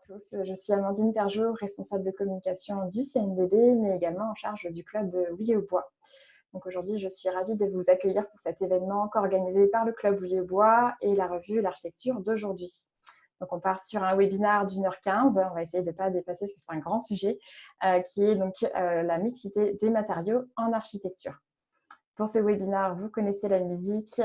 tous, je suis Amandine Perjot, responsable de communication du CNDB, mais également en charge du club Oui au Bois. Donc aujourd'hui, je suis ravie de vous accueillir pour cet événement co-organisé par le club Oui au Bois et la revue L'Architecture d'aujourd'hui. Donc on part sur un webinaire d'1h15, on va essayer de ne pas dépasser parce que c'est un grand sujet, qui est donc la mixité des matériaux en architecture. Pour ce webinaire, vous connaissez la musique.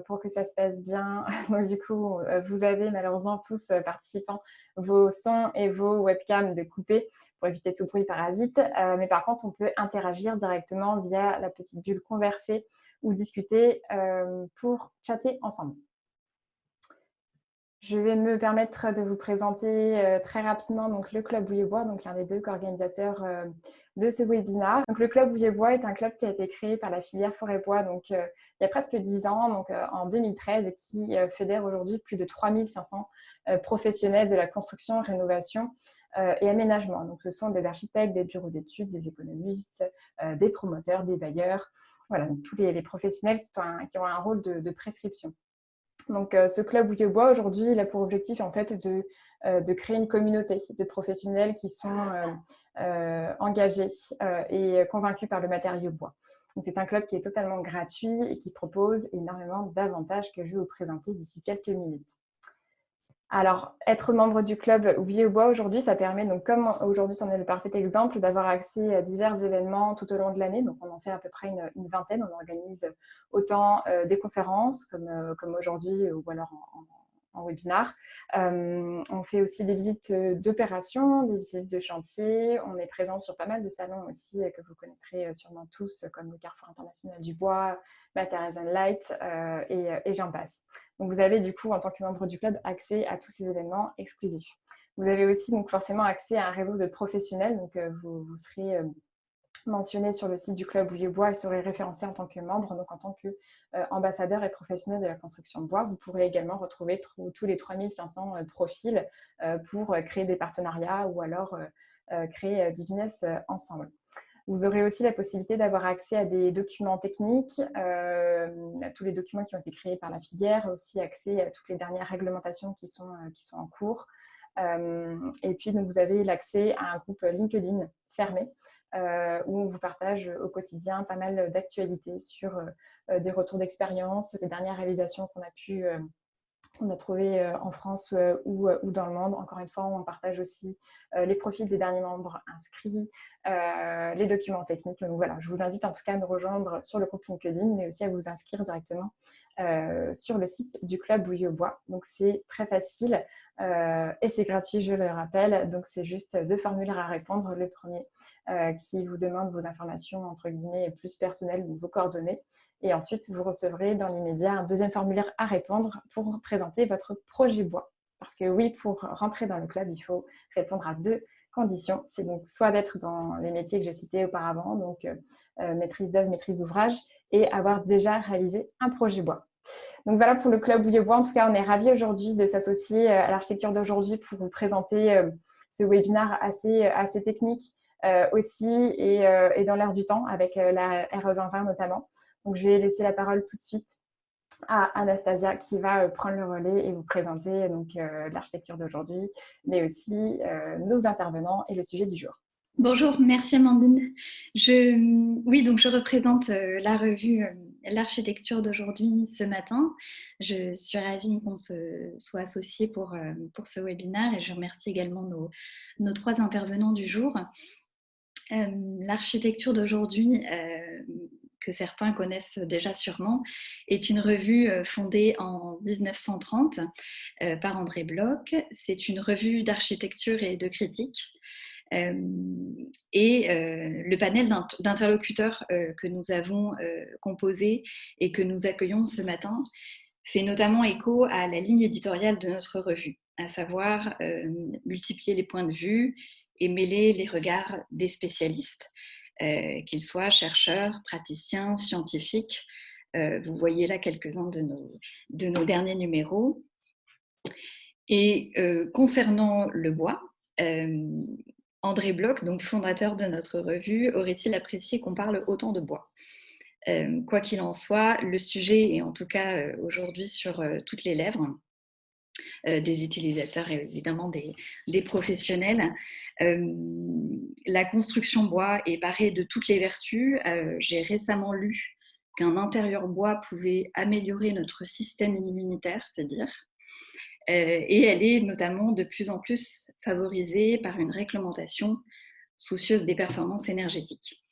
Pour que ça se passe bien, donc du coup, vous avez malheureusement tous participants vos sons et vos webcams de couper pour éviter tout bruit parasite. Mais par contre, on peut interagir directement via la petite bulle converser ou discuter pour chatter ensemble. Je vais me permettre de vous présenter très rapidement donc, le Club Oui au Bois, donc l'un des deux co-organisateurs de ce webinaire. Donc, le Club Oui au Bois est un club qui a été créé par la filière Forêt-Bois donc, il y a presque 10 ans, donc, en 2013, et qui fédère aujourd'hui plus de 3500 professionnels de la construction, rénovation et aménagement. Donc, ce sont des architectes, des bureaux d'études, des économistes, des promoteurs, des bailleurs, voilà, donc, tous les professionnels qui ont un rôle de prescription. Donc, ce club Oui au Bois, aujourd'hui, il a pour objectif en fait, de créer une communauté de professionnels qui sont engagés et convaincus par le matériau bois. Donc, c'est un club qui est totalement gratuit et qui propose énormément d'avantages que je vais vous présenter d'ici quelques minutes. Alors, être membre du club Oui au Bois aujourd'hui, ça permet, donc, comme aujourd'hui c'en est le parfait exemple, d'avoir accès à divers événements tout au long de l'année. Donc, on en fait à peu près une vingtaine. On organise autant des conférences comme aujourd'hui ou alors en webinaire. On fait aussi des visites d'opérations, des visites de chantier. On est présent sur pas mal de salons aussi que vous connaîtrez sûrement tous, comme le Carrefour International du Bois, Materials and Light et j'en passe. Donc, vous avez du coup, en tant que membre du club, accès à tous ces événements exclusifs. Vous avez aussi donc forcément accès à un réseau de professionnels. Donc, vous serez mentionné sur le site du club Oui au Bois et serez référencé en tant que membre, donc en tant qu'ambassadeur et professionnel de la construction de bois. Vous pourrez également retrouver tous les 3500 profils pour créer des partenariats ou alors créer du business ensemble. Vous aurez aussi la possibilité d'avoir accès à des documents techniques, à tous les documents qui ont été créés par la filière, aussi accès à toutes les dernières réglementations qui sont en cours. Et puis, donc, vous avez l'accès à un groupe LinkedIn fermé où on vous partage au quotidien pas mal d'actualités sur des retours d'expérience, les dernières réalisations qu'on a trouvé en France ou dans le monde. Encore une fois, on partage aussi les profils des derniers membres inscrits, les documents techniques. Donc voilà, je vous invite en tout cas à nous rejoindre sur le groupe LinkedIn, mais aussi à vous inscrire directement sur le site du club Oui au Bois. Donc c'est très facile et c'est gratuit, je le rappelle. Donc c'est juste 2 formulaires à répondre. Le premier qui vous demande vos informations entre guillemets plus personnelles, donc vos coordonnées. Et ensuite, vous recevrez dans l'immédiat un deuxième formulaire à répondre pour présenter votre projet bois. Parce que oui, pour rentrer dans le club, il faut répondre à 2 conditions. C'est donc soit d'être dans les métiers que j'ai cités auparavant, donc maîtrise d'œuvre, maîtrise d'ouvrage, et avoir déjà réalisé un projet bois. Donc voilà pour le club Oui au Bois. En tout cas, on est ravis aujourd'hui de s'associer à l'architecture d'aujourd'hui pour vous présenter ce webinaire assez technique aussi et dans l'air du temps avec la RE 2020 notamment. Donc, je vais laisser la parole tout de suite à Anastasia qui va prendre le relais et vous présenter donc, l'architecture d'aujourd'hui, mais aussi nos intervenants et le sujet du jour. Bonjour, merci Amandine. Oui, donc je représente la revue L'Architecture d'aujourd'hui ce matin. Je suis ravie qu'on se soit associés pour ce webinaire et je remercie également nos 3 intervenants du jour. L'architecture d'aujourd'hui, que certains connaissent déjà sûrement, est une revue fondée en 1930 par André Bloch. C'est une revue d'architecture et de critique. Le panel d'interlocuteurs que nous avons composé et que nous accueillons ce matin fait notamment écho à la ligne éditoriale de notre revue, à savoir multiplier les points de vue et mêler les regards des spécialistes, qu'ils soient chercheurs, praticiens, scientifiques. Vous voyez là quelques-uns de nos derniers numéros. Et concernant le bois, André Bloch, donc fondateur de notre revue, aurait-il apprécié qu'on parle autant de bois ? Quoi qu'il en soit, le sujet est en tout cas aujourd'hui sur toutes les lèvres. des utilisateurs et évidemment des professionnels. La construction bois est parée de toutes les vertus. J'ai récemment lu qu'un intérieur bois pouvait améliorer notre système immunitaire, c'est dire. Et elle est notamment de plus en plus favorisée par une réglementation soucieuse des performances énergétiques.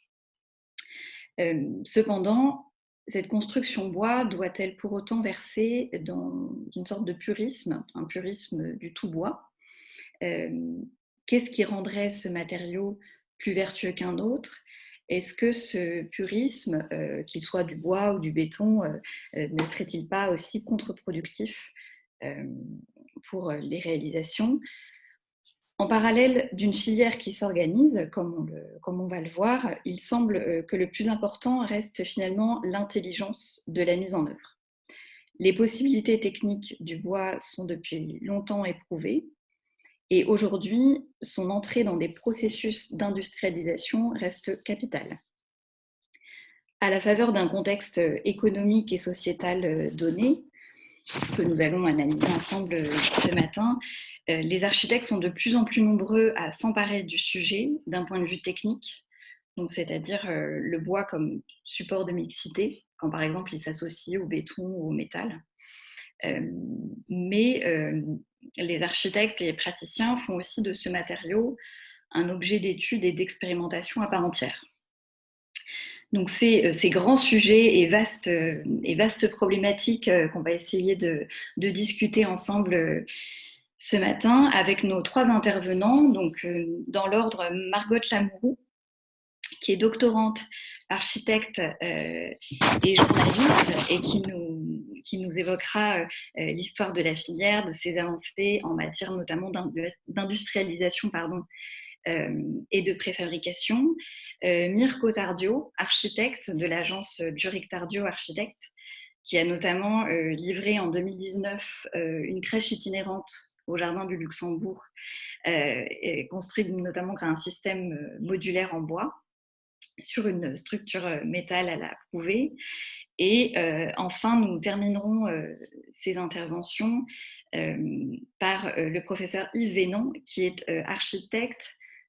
Cependant, cette construction bois doit-elle pour autant verser dans une sorte de purisme, un purisme du tout bois? Qu'est-ce qui rendrait ce matériau plus vertueux qu'un autre? Est-ce que ce purisme, qu'il soit du bois ou du béton, ne serait-il pas aussi contre-productif pour les réalisations? En parallèle d'une filière qui s'organise, comme on va le voir, il semble que le plus important reste finalement l'intelligence de la mise en œuvre. Les possibilités techniques du bois sont depuis longtemps éprouvées et aujourd'hui, son entrée dans des processus d'industrialisation reste capitale. À la faveur d'un contexte économique et sociétal donné, que nous allons analyser ensemble ce matin, les architectes sont de plus en plus nombreux à s'emparer du sujet d'un point de vue technique, donc c'est-à-dire le bois comme support de mixité, quand par exemple il s'associe au béton ou au métal. Mais les architectes et praticiens font aussi de ce matériau un objet d'étude et d'expérimentation à part entière. Donc ces grands sujets et vastes problématiques qu'on va essayer de discuter ensemble ce matin avec nos trois intervenants. Donc dans l'ordre, Margot Lamourou, qui est doctorante, architecte et journaliste et qui nous évoquera l'histoire de la filière, de ses avancées en matière notamment d'industrialisation et de préfabrication. Mirko Tardio, architecte de l'agence Juric Tardio Architecte, qui a notamment livré en 2019 une crèche itinérante au Jardin du Luxembourg, construite notamment grâce à un système modulaire en bois sur une structure métal à la prouver. Et enfin, nous terminerons ces interventions par le professeur Yves Vénon, qui est architecte,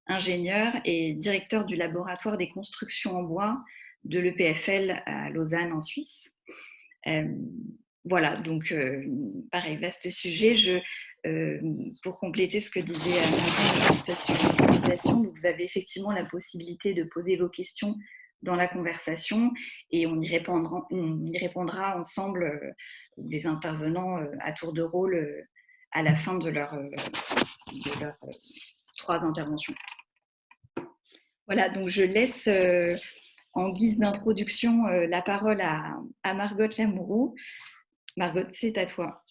ingénieur et directeur du laboratoire des constructions en bois de l'EPFL à Lausanne en Suisse. Voilà, donc pareil, vaste sujet. Pour compléter ce que disait Amandine sur l'organisation, vous avez effectivement la possibilité de poser vos questions dans la conversation et on y répondra ensemble, les intervenants à tour de rôle à la fin de leurs trois interventions. Voilà, donc je laisse en guise d'introduction la parole à Margot Lamourou. Margot, c'est à toi.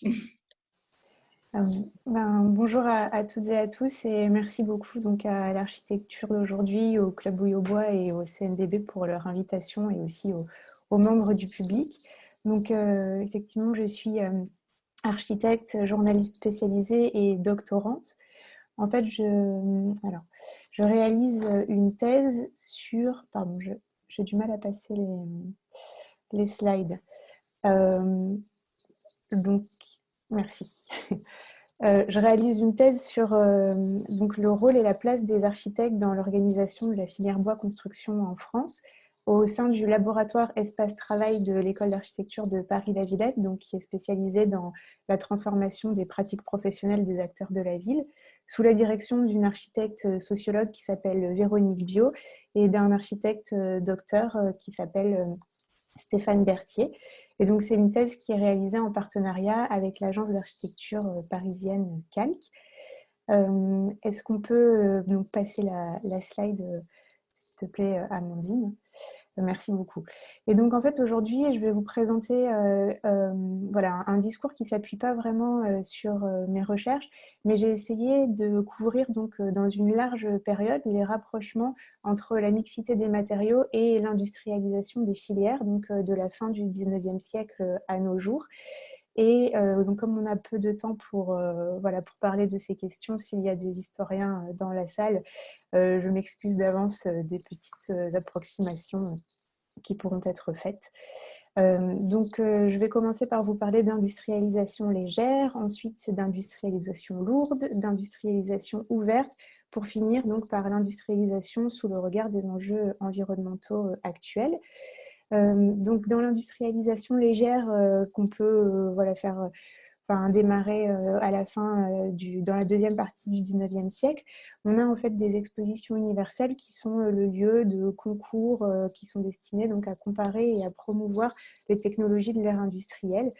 Bonjour à toutes et à tous et merci beaucoup donc à l'architecture d'aujourd'hui, au Club Bouille au Bois et au CNDB pour leur invitation et aussi aux membres du public. Donc effectivement, je suis architecte, journaliste spécialisée et doctorante. En fait, je réalise une thèse sur... Pardon, j'ai du mal à passer les slides. Donc, merci. Je réalise une thèse sur donc le rôle et la place des architectes dans l'organisation de la filière bois construction en France au sein du laboratoire Espace Travail de l'École d'architecture de Paris-La Villette, donc qui est spécialisé dans la transformation des pratiques professionnelles des acteurs de la ville, sous la direction d'une architecte sociologue qui s'appelle Véronique Biot et d'un architecte docteur qui s'appelle Stéphane Berthier. Et donc, c'est une thèse qui est réalisée en partenariat avec l'agence d'architecture parisienne Calc. Est-ce qu'on peut donc passer la slide, s'il te plaît, Amandine? Merci beaucoup. Et donc, en fait, aujourd'hui, je vais vous présenter voilà, un discours qui ne s'appuie pas vraiment sur mes recherches, mais j'ai essayé de couvrir donc, dans une large période les rapprochements entre la mixité des matériaux et l'industrialisation des filières, donc de la fin du 19e siècle à nos jours. Et donc, comme on a peu de temps voilà, pour parler de ces questions, s'il y a des historiens dans la salle, je m'excuse d'avance des petites approximations qui pourront être faites. Je vais commencer par vous parler d'industrialisation légère, ensuite d'industrialisation lourde, d'industrialisation ouverte, pour finir donc par l'industrialisation sous le regard des enjeux environnementaux actuels. Donc dans l'industrialisation légère qu'on peut faire démarrer à la fin dans la deuxième partie du 19e siècle, on a en fait des expositions universelles qui sont le lieu de concours qui sont destinés donc à comparer et à promouvoir les technologies de l'ère industrielle.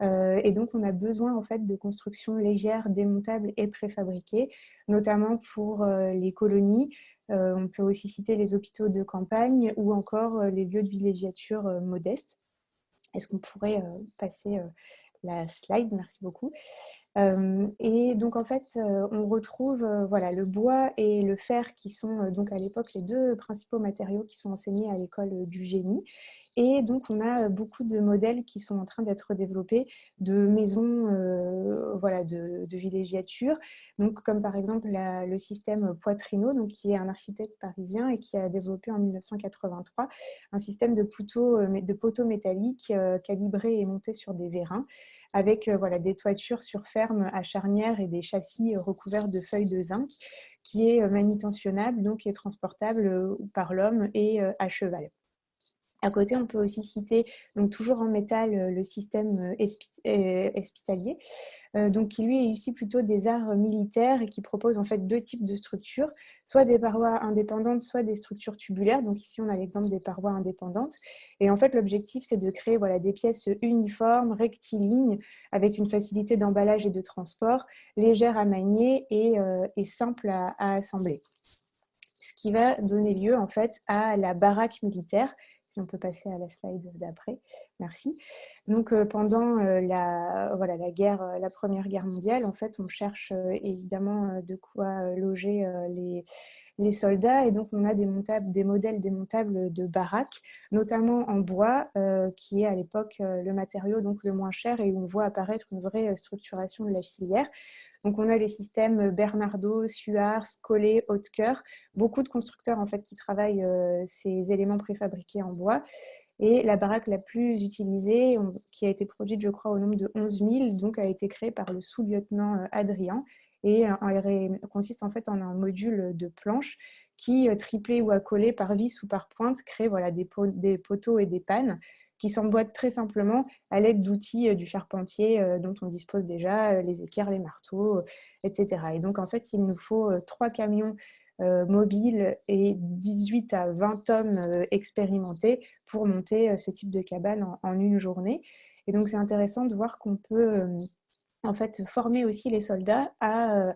Et donc on a besoin en fait de constructions légères, démontables et préfabriquées, notamment pour les colonies. On peut aussi citer les hôpitaux de campagne ou encore les lieux de villégiature modestes. Est-ce qu'on pourrait passer la slide? Merci beaucoup. Et donc en fait, on retrouve le bois et le fer qui sont donc à l'époque les deux principaux matériaux qui sont enseignés à l'école du génie. Et donc on a beaucoup de modèles qui sont en train d'être développés de maisons de villégiature, donc comme par exemple le système Poitrino, donc qui est un architecte parisien et qui a développé en 1983 un système de poteaux métalliques calibrés et montés sur des vérins, avec des toitures sur ferme à charnière et des châssis recouverts de feuilles de zinc, qui est manutentionnable, donc qui est transportable par l'homme et à cheval. À côté, on peut aussi citer, donc toujours en métal, le système hospitalier, donc qui lui est ici plutôt des arts militaires et qui propose en fait deux types de structures, soit des parois indépendantes, soit des structures tubulaires. Donc ici, on a l'exemple des parois indépendantes. Et en fait, l'objectif, c'est de créer des pièces uniformes, rectilignes, avec une facilité d'emballage et de transport, légères à manier et simples à assembler. Ce qui va donner lieu en fait à la baraque militaire. Si on peut passer à la slide d'après, merci. Donc pendant la Première Guerre mondiale, en fait, on cherche évidemment de quoi loger les soldats, et donc on a des modèles démontables de baraques, notamment en bois, qui est à l'époque le matériau donc le moins cher, et où on voit apparaître une vraie structuration de la filière. Donc, on a les systèmes Bernardo, Suard, Collet, Haute-Cœur, beaucoup de constructeurs en fait, qui travaillent ces éléments préfabriqués en bois. Et la baraque la plus utilisée, qui a été produite, je crois, au nombre de 11 000, donc a été créée par le sous-lieutenant Adrien. Et elle consiste en fait en un module de planche qui, triplé ou accolé par vis ou par pointe, crée des poteaux et des pannes qui s'emboîtent très simplement à l'aide d'outils du charpentier dont on dispose déjà, les équerres, les marteaux, etc. Et donc, en fait, il nous faut 3 camions mobiles et 18 à 20 hommes expérimentés pour monter ce type de cabane en une journée. Et donc, c'est intéressant de voir qu'on peut en fait former aussi les soldats à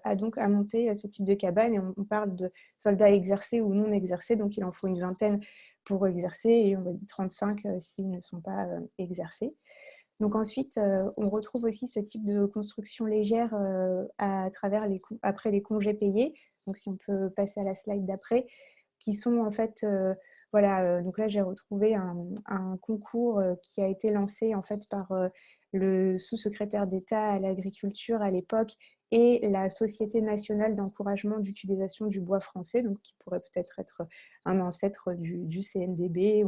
monter ce type de cabane. Et on parle de soldats exercés ou non exercés, donc il en faut une vingtaine pour exercer et on va dire 35 s'ils ne sont pas exercés. Donc ensuite, on retrouve aussi ce type de construction légère après les congés payés. Donc si on peut passer à la slide d'après, qui sont en fait, donc là j'ai retrouvé un concours qui a été lancé en fait par le sous-secrétaire d'État à l'agriculture à l'époque et la Société nationale d'encouragement d'utilisation du bois français, donc qui pourrait peut-être être un ancêtre du CNDB,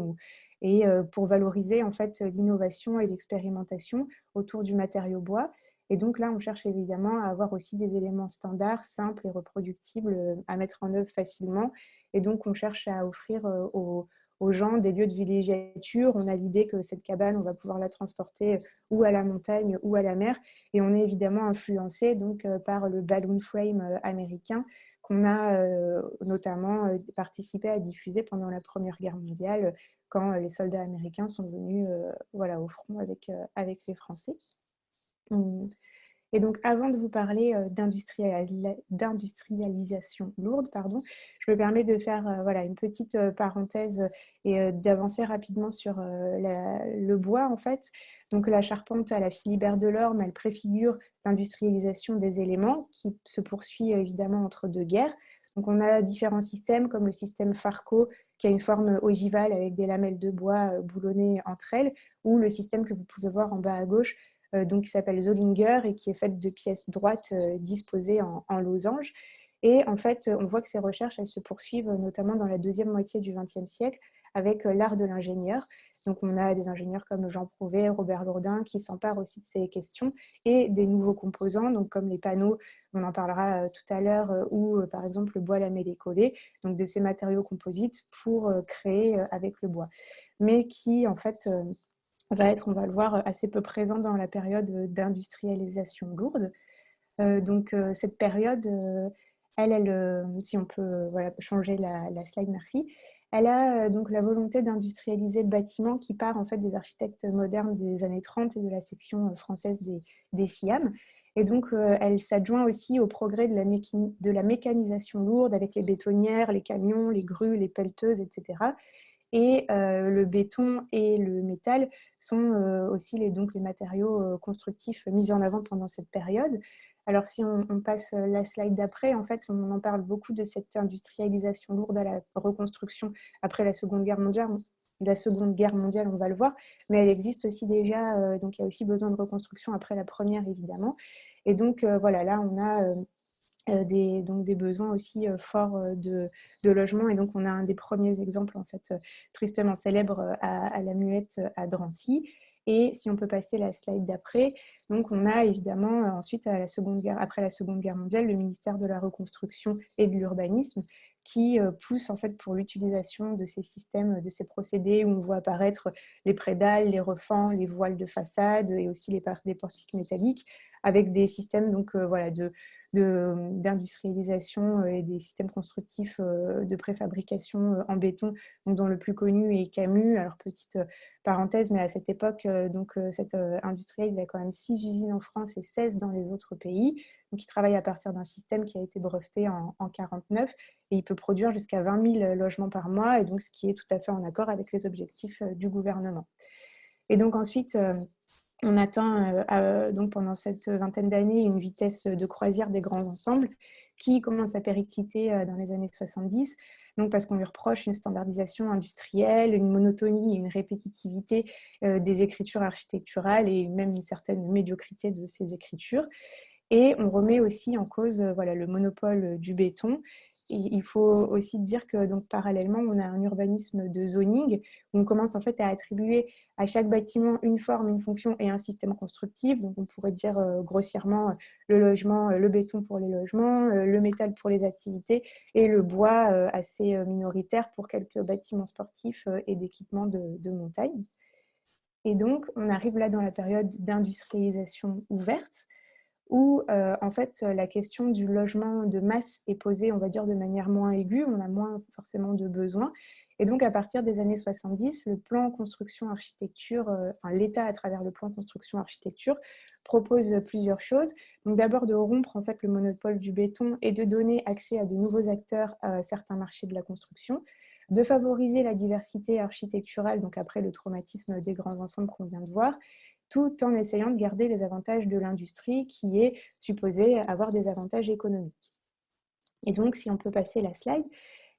pour valoriser en fait l'innovation et l'expérimentation autour du matériau bois. Et donc là, on cherche évidemment à avoir aussi des éléments standards, simples et reproductibles à mettre en œuvre facilement. Et donc, on cherche à offrir aux gens des lieux de villégiature. On a l'idée que cette cabane, on va pouvoir la transporter ou à la montagne ou à la mer. Et on est évidemment influencé donc, par le balloon frame américain qu'on a notamment participé à diffuser pendant la Première Guerre mondiale quand les soldats américains sont venus au front avec les Français. Et donc, avant de vous parler d'industrialisation lourde, je me permets de faire une petite parenthèse et d'avancer rapidement sur le bois, en fait. Donc, la charpente à la Philibert Delorme, elle préfigure l'industrialisation des éléments qui se poursuit évidemment entre deux guerres. Donc, on a différents systèmes comme le système Farco, qui a une forme ogivale avec des lamelles de bois boulonnées entre elles, ou le système que vous pouvez voir en bas à gauche, donc qui s'appelle Zollinger et qui est faite de pièces droites disposées en losange. Et en fait, on voit que ces recherches elles se poursuivent notamment dans la deuxième moitié du XXe siècle avec l'art de l'ingénieur. Donc, on a des ingénieurs comme Jean Prouvé, Robert Lourdin, qui s'emparent aussi de ces questions, et des nouveaux composants, donc comme les panneaux, on en parlera tout à l'heure, ou par exemple le bois lamellé collé, donc de ces matériaux composites pour créer avec le bois. Mais qui, en fait, va être, on va le voir, assez peu présent dans la période d'industrialisation lourde. Donc, cette période, si on peut voilà, changer la slide, merci. Elle a donc la volonté d'industrialiser le bâtiment qui part en fait des architectes modernes des années 30 et de la section française des SIAM. Et donc, elle s'adjoint aussi au progrès de la mécanisation lourde avec les bétonnières, les camions, les grues, les pelleteuses, etc. Et le béton et le métal sont aussi donc les matériaux constructifs mis en avant pendant cette période. Alors si on passe la slide d'après, en fait, on en parle beaucoup de cette industrialisation lourde à la reconstruction après la Seconde Guerre mondiale. La Seconde Guerre mondiale, on va le voir, mais elle existe aussi déjà, donc il y a aussi besoin de reconstruction après la Première, évidemment. Et donc voilà, là on a des besoins aussi forts de logement. Et donc, on a un des premiers exemples, en fait, tristement célèbre à la Muette à Drancy. Et si on peut passer la slide d'après, donc on a évidemment ensuite, après la Seconde Guerre mondiale, le ministère de la Reconstruction et de l'Urbanisme qui pousse en fait pour l'utilisation de ces systèmes, de ces procédés où on voit apparaître les prédales, les refends, les voiles de façade et aussi des portiques métalliques avec des systèmes donc, voilà, d'industrialisation et des systèmes constructifs de préfabrication en béton, donc dont le plus connu est Camus. Alors, petite parenthèse, mais à cette époque, cet industriel, il a quand même 6 usines en France et 16 dans les autres pays. Donc, il travaille à partir d'un système qui a été breveté en 1949 et il peut produire jusqu'à 20 000 logements par mois, et donc ce qui est tout à fait en accord avec les objectifs du gouvernement. Et donc ensuite, on atteint donc pendant cette vingtaine d'années une vitesse de croisière des grands ensembles qui commence à péricliter dans les années 70, donc parce qu'on lui reproche une standardisation industrielle, une monotonie et une répétitivité des écritures architecturales et même une certaine médiocrité de ces écritures. Et on remet aussi en cause voilà, le monopole du béton. Et il faut aussi dire que donc, parallèlement, on a un urbanisme de zoning où on commence en fait à attribuer à chaque bâtiment une forme, une fonction et un système constructif. Donc on pourrait dire grossièrement le logement, le béton pour les logements, le métal pour les activités et le bois assez minoritaire pour quelques bâtiments sportifs et d'équipements de montagne. Et donc on arrive là dans la période d'industrialisation ouverte où en fait la question du logement de masse est posée, on va dire, de manière moins aiguë, on a moins forcément de besoins. Et donc à partir des années 70, le plan construction architecture, l'État à travers le plan construction architecture propose plusieurs choses. Donc d'abord de rompre en fait le monopole du béton et de donner accès à de nouveaux acteurs à certains marchés de la construction, de favoriser la diversité architecturale, donc après le traumatisme des grands ensembles qu'on vient de voir, tout en essayant de garder les avantages de l'industrie qui est supposée avoir des avantages économiques. Et donc, si on peut passer la slide,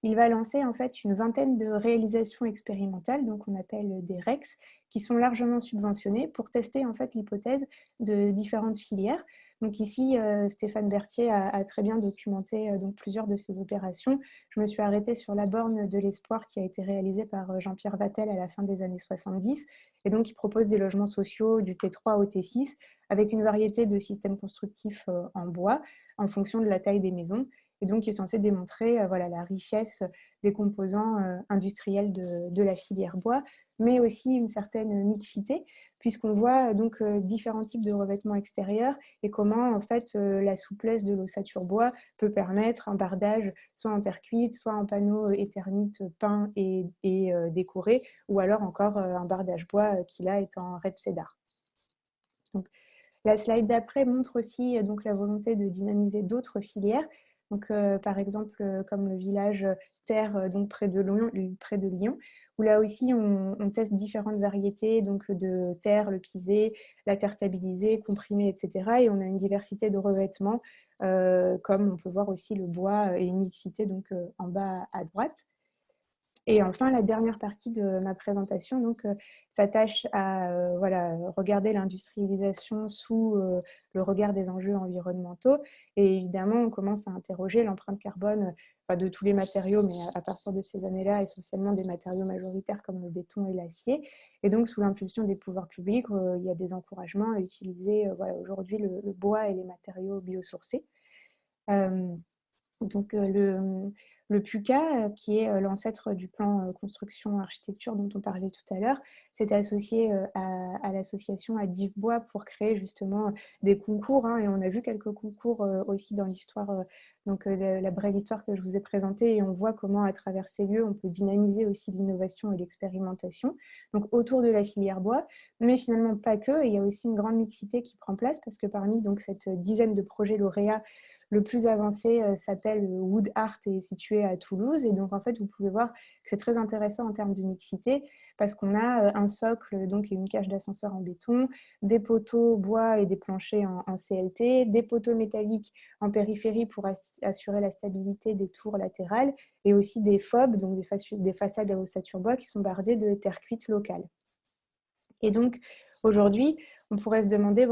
il va lancer en fait une vingtaine de réalisations expérimentales, donc on appelle des REX, qui sont largement subventionnées pour tester en fait l'hypothèse de différentes filières. Donc ici, Stéphane Berthier a très bien documenté donc plusieurs de ces opérations. Je me suis arrêtée sur la borne de l'espoir qui a été réalisée par Jean-Pierre Vattel à la fin des années 70, et donc il propose des logements sociaux du T3 au T6 avec une variété de systèmes constructifs en bois en fonction de la taille des maisons, et donc qui est censé démontrer voilà, la richesse des composants industriels de la filière bois, mais aussi une certaine mixité, puisqu'on voit donc différents types de revêtements extérieurs et comment en fait la souplesse de l'ossature bois peut permettre un bardage soit en terre cuite, soit en panneaux éternite peints et décorés, ou alors encore un bardage bois qui là est en red cedar. Donc, la slide d'après montre aussi donc, la volonté de dynamiser d'autres filières. Donc, par exemple, comme le village Terre donc près de Lyon, où là aussi on teste différentes variétés donc, de terre, le pisé, la terre stabilisée, comprimée, etc. Et on a une diversité de revêtements, comme on peut voir aussi le bois et une mixité donc, en bas à droite. Et enfin, la dernière partie de ma présentation s'attache à voilà, regarder l'industrialisation sous le regard des enjeux environnementaux. Et évidemment, on commence à interroger l'empreinte carbone de tous les matériaux, mais à partir de ces années-là, essentiellement des matériaux majoritaires comme le béton et l'acier. Et donc, sous l'impulsion des pouvoirs publics, il y a des encouragements à utiliser aujourd'hui le bois et les matériaux biosourcés. Donc, le PUCA, qui est l'ancêtre du plan construction-architecture dont on parlait tout à l'heure, s'est associé à l'association Adif Bois pour créer justement des concours. Et on a vu quelques concours aussi dans l'histoire, la brève histoire que je vous ai présentée. Et on voit comment, à travers ces lieux, on peut dynamiser aussi l'innovation et l'expérimentation. Donc, autour de la filière bois, mais finalement pas que. Et il y a aussi une grande mixité qui prend place parce que parmi cette dizaine de projets lauréats, le plus avancé s'appelle Wood Art et est situé à Toulouse. Et donc, en fait, vous pouvez voir que c'est très intéressant en termes de mixité parce qu'on a un socle donc, et une cage d'ascenseur en béton, des poteaux bois et des planchers en CLT, des poteaux métalliques en périphérie pour assurer la stabilité des tours latérales et aussi des FOB, donc des façades à ossature bois qui sont bardées de terre cuite locale. Et donc, aujourd'hui, on pourrait se demander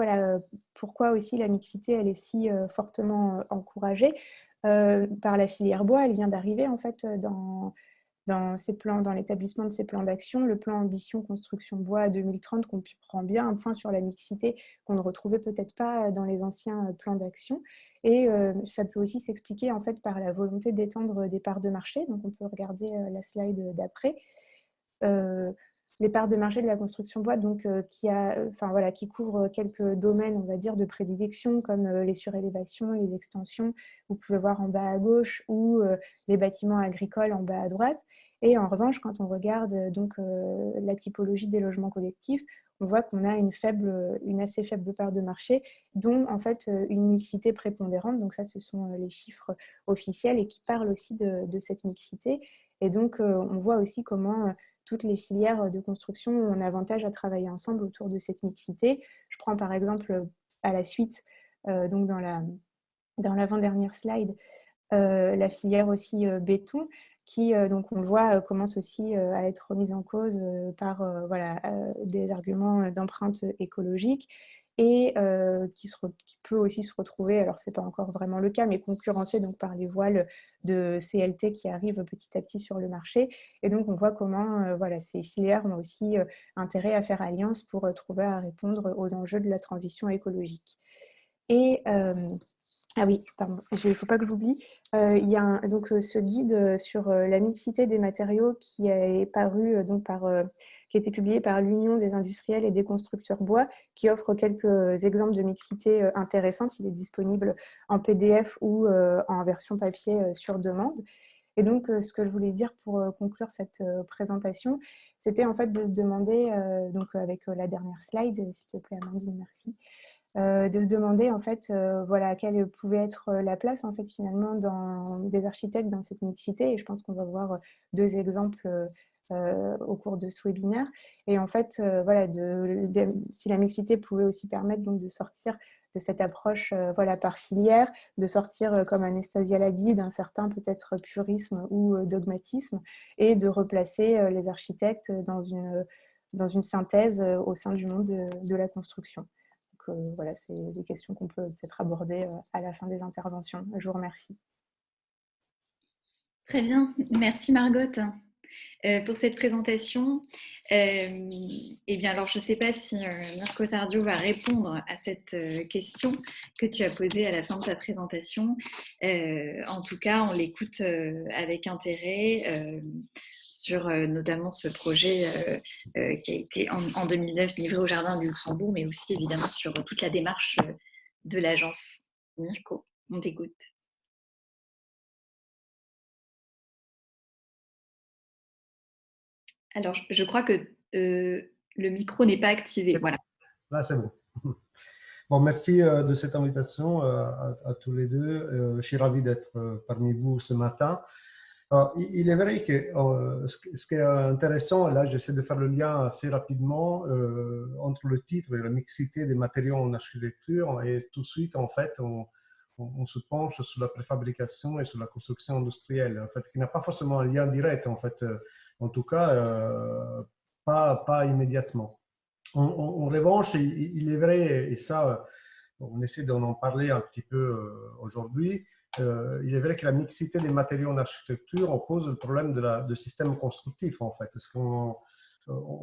pourquoi aussi la mixité elle est si fortement encouragée par la filière bois. Elle vient d'arriver en fait dans ces plans, dans l'établissement de ces plans d'action, le plan Ambition Construction Bois 2030 qu'on prend bien un point sur la mixité qu'on ne retrouvait peut-être pas dans les anciens plans d'action. Et ça peut aussi s'expliquer en fait par la volonté d'étendre des parts de marché. Donc on peut regarder la slide d'après. Les parts de marché de la construction bois, donc, qui couvrent quelques domaines, on va dire, de prédilection, comme les surélévations, les extensions, vous pouvez voir en bas à gauche, ou les bâtiments agricoles en bas à droite. Et en revanche, quand on regarde la typologie des logements collectifs, on voit qu'on a une assez faible part de marché, dont en fait une mixité prépondérante. Donc ça, ce sont les chiffres officiels et qui parlent aussi de cette mixité. Et donc, on voit aussi comment toutes les filières de construction ont un avantage à travailler ensemble autour de cette mixité. Je prends par exemple à la suite, donc dans l'avant-dernière slide, la filière aussi béton, qui, donc on voit, commence aussi à être remise en cause par des arguments d'empreinte écologique et qui peut aussi se retrouver, alors c'est pas encore vraiment le cas, mais concurrencée donc, par les voiles de CLT qui arrivent petit à petit sur le marché. Et donc on voit comment ces filières ont aussi intérêt à faire alliance pour trouver à répondre aux enjeux de la transition écologique. Et ah oui, pardon, il ne faut pas que j'oublie. Il y a ce guide sur la mixité des matériaux qui est paru, qui a été publié par l'Union des industriels et des constructeurs bois, qui offre quelques exemples de mixité intéressantes. Il est disponible en PDF ou en version papier sur demande. Et donc, ce que je voulais dire pour conclure cette présentation, c'était en fait de se demander, avec la dernière slide, s'il te plaît Amandine, merci. De se demander en fait quelle pouvait être la place en fait finalement des architectes dans cette mixité, et je pense qu'on va voir deux exemples au cours de ce webinaire. Et en fait si la mixité pouvait aussi permettre donc de sortir de cette approche par filière, de sortir comme Anastasia l'a dit d'un certain peut-être purisme ou dogmatisme, et de replacer les architectes dans une synthèse au sein du monde de la construction. C'est des questions qu'on peut peut-être aborder à la fin des interventions. Je vous remercie. Très bien, merci Margot pour cette présentation. Alors, je ne sais pas si Mirko Tardio va répondre à cette question que tu as posée à la fin de ta présentation. En tout cas, on l'écoute avec intérêt sur notamment ce projet qui a été en 2009 livré au Jardin du Luxembourg, mais aussi évidemment sur toute la démarche de l'agence. Mirko, on t'écoute. Alors, je crois que le micro n'est pas activé. Voilà. Là, c'est bon. Bon, merci de cette invitation à tous les deux. Je suis ravi d'être parmi vous ce matin. Il est vrai que ce qui est intéressant, là j'essaie de faire le lien assez rapidement entre le titre et la mixité des matériaux en architecture, et tout de suite en fait on se penche sur la préfabrication et sur la construction industrielle, en fait, qui n'a pas forcément un lien direct, en fait, en tout cas pas immédiatement. En revanche, il est vrai, et ça on essaie d'en parler un petit peu aujourd'hui, il est vrai que la mixité des matériaux en architecture on pose le problème de système constructif, en fait. Parce qu'en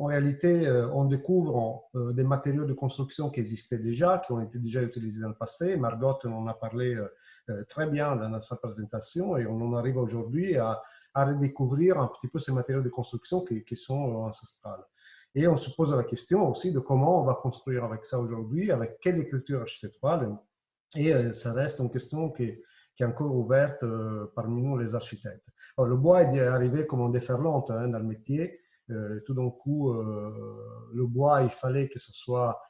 réalité, on découvre des matériaux de construction qui existaient déjà, qui ont été déjà utilisés dans le passé. Margot en a parlé très bien dans sa présentation, et on en arrive aujourd'hui à redécouvrir un petit peu ces matériaux de construction qui sont ancestrales. Et on se pose la question aussi de comment on va construire avec ça aujourd'hui, avec quelle écriture architecturale. Et ça reste une question qui est encore ouverte parmi nous, les architectes. Alors, le bois est arrivé comme une déferlante dans le métier. Tout d'un coup, le bois, il fallait que ce soit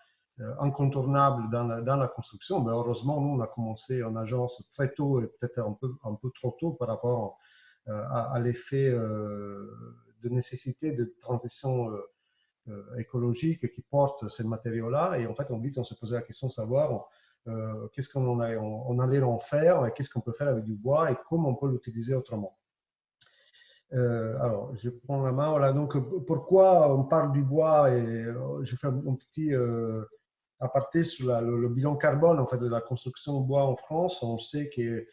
incontournable dans la construction. Mais heureusement, nous, on a commencé en agence très tôt, et peut-être un peu trop tôt par rapport à l'effet de nécessité de transition écologique qui porte ces matériaux-là. Et en fait, on se posait la question de savoir qu'est-ce qu'on allait en faire, et qu'est-ce qu'on peut faire avec du bois et comment on peut l'utiliser autrement. Alors, je prends la main. Voilà, donc pourquoi on parle du bois, et je fais un petit aparté sur le bilan carbone en fait, de la construction au bois en France. On sait que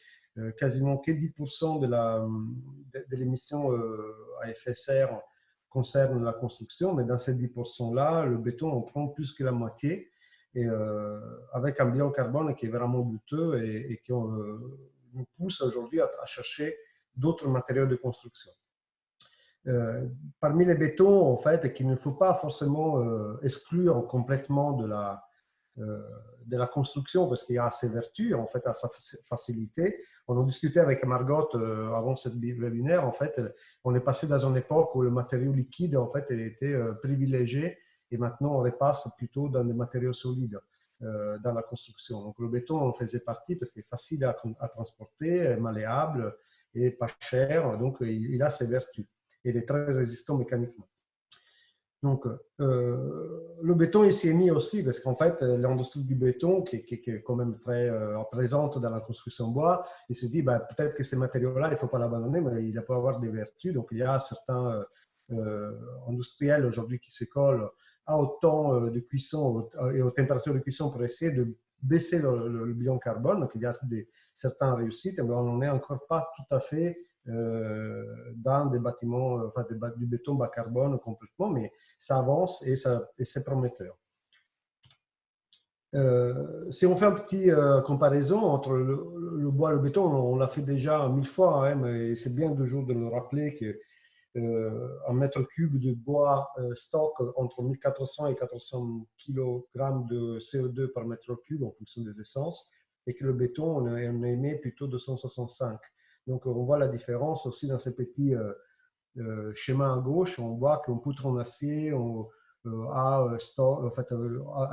quasiment que 10% de l'émission à effet de serre concerne la construction, mais dans ces 10%-là, le béton en prend plus que la moitié, et avec un bilan carbone qui est vraiment douteux et qui nous pousse aujourd'hui à chercher d'autres matériaux de construction. Parmi les bétons, en fait, qu'il ne faut pas forcément exclure complètement de la construction, parce qu'il y a ses vertus, en fait, à sa facilité. On en discutait avec Margot avant cette webinaire. En fait, on est passé dans une époque où le matériau liquide, en fait, était privilégié, et maintenant on repasse plutôt dans des matériaux solides dans la construction. Donc le béton en faisait partie parce qu'il est facile à transporter, malléable et pas cher, donc il a ses vertus. Et il est très résistant mécaniquement. Donc, le béton, il s'y est mis aussi parce qu'en fait, l'industrie du béton, qui est quand même très présente dans la construction bois, il se dit peut-être que ces matériaux-là, il ne faut pas l'abandonner, mais il peut avoir des vertus. Donc, il y a certains industriels aujourd'hui qui se collent au temps de cuisson et aux températures de cuisson pour essayer de baisser le bilan carbone. Donc, il y a certaines réussites, mais on n'est encore pas tout à fait dans des bâtiments, enfin du béton bas carbone complètement, mais ça avance et c'est prometteur. Si on fait une petite comparaison entre le bois et le béton, on l'a fait déjà 1000 fois, hein, mais c'est bien toujours de le rappeler que un mètre cube de bois stocke entre 1400 et 400 kg de CO2 par mètre cube en fonction des essences, et que le béton, on émet plutôt 265. Donc, on voit la différence aussi dans ces petits schémas à gauche. On voit qu'une poutre en acier a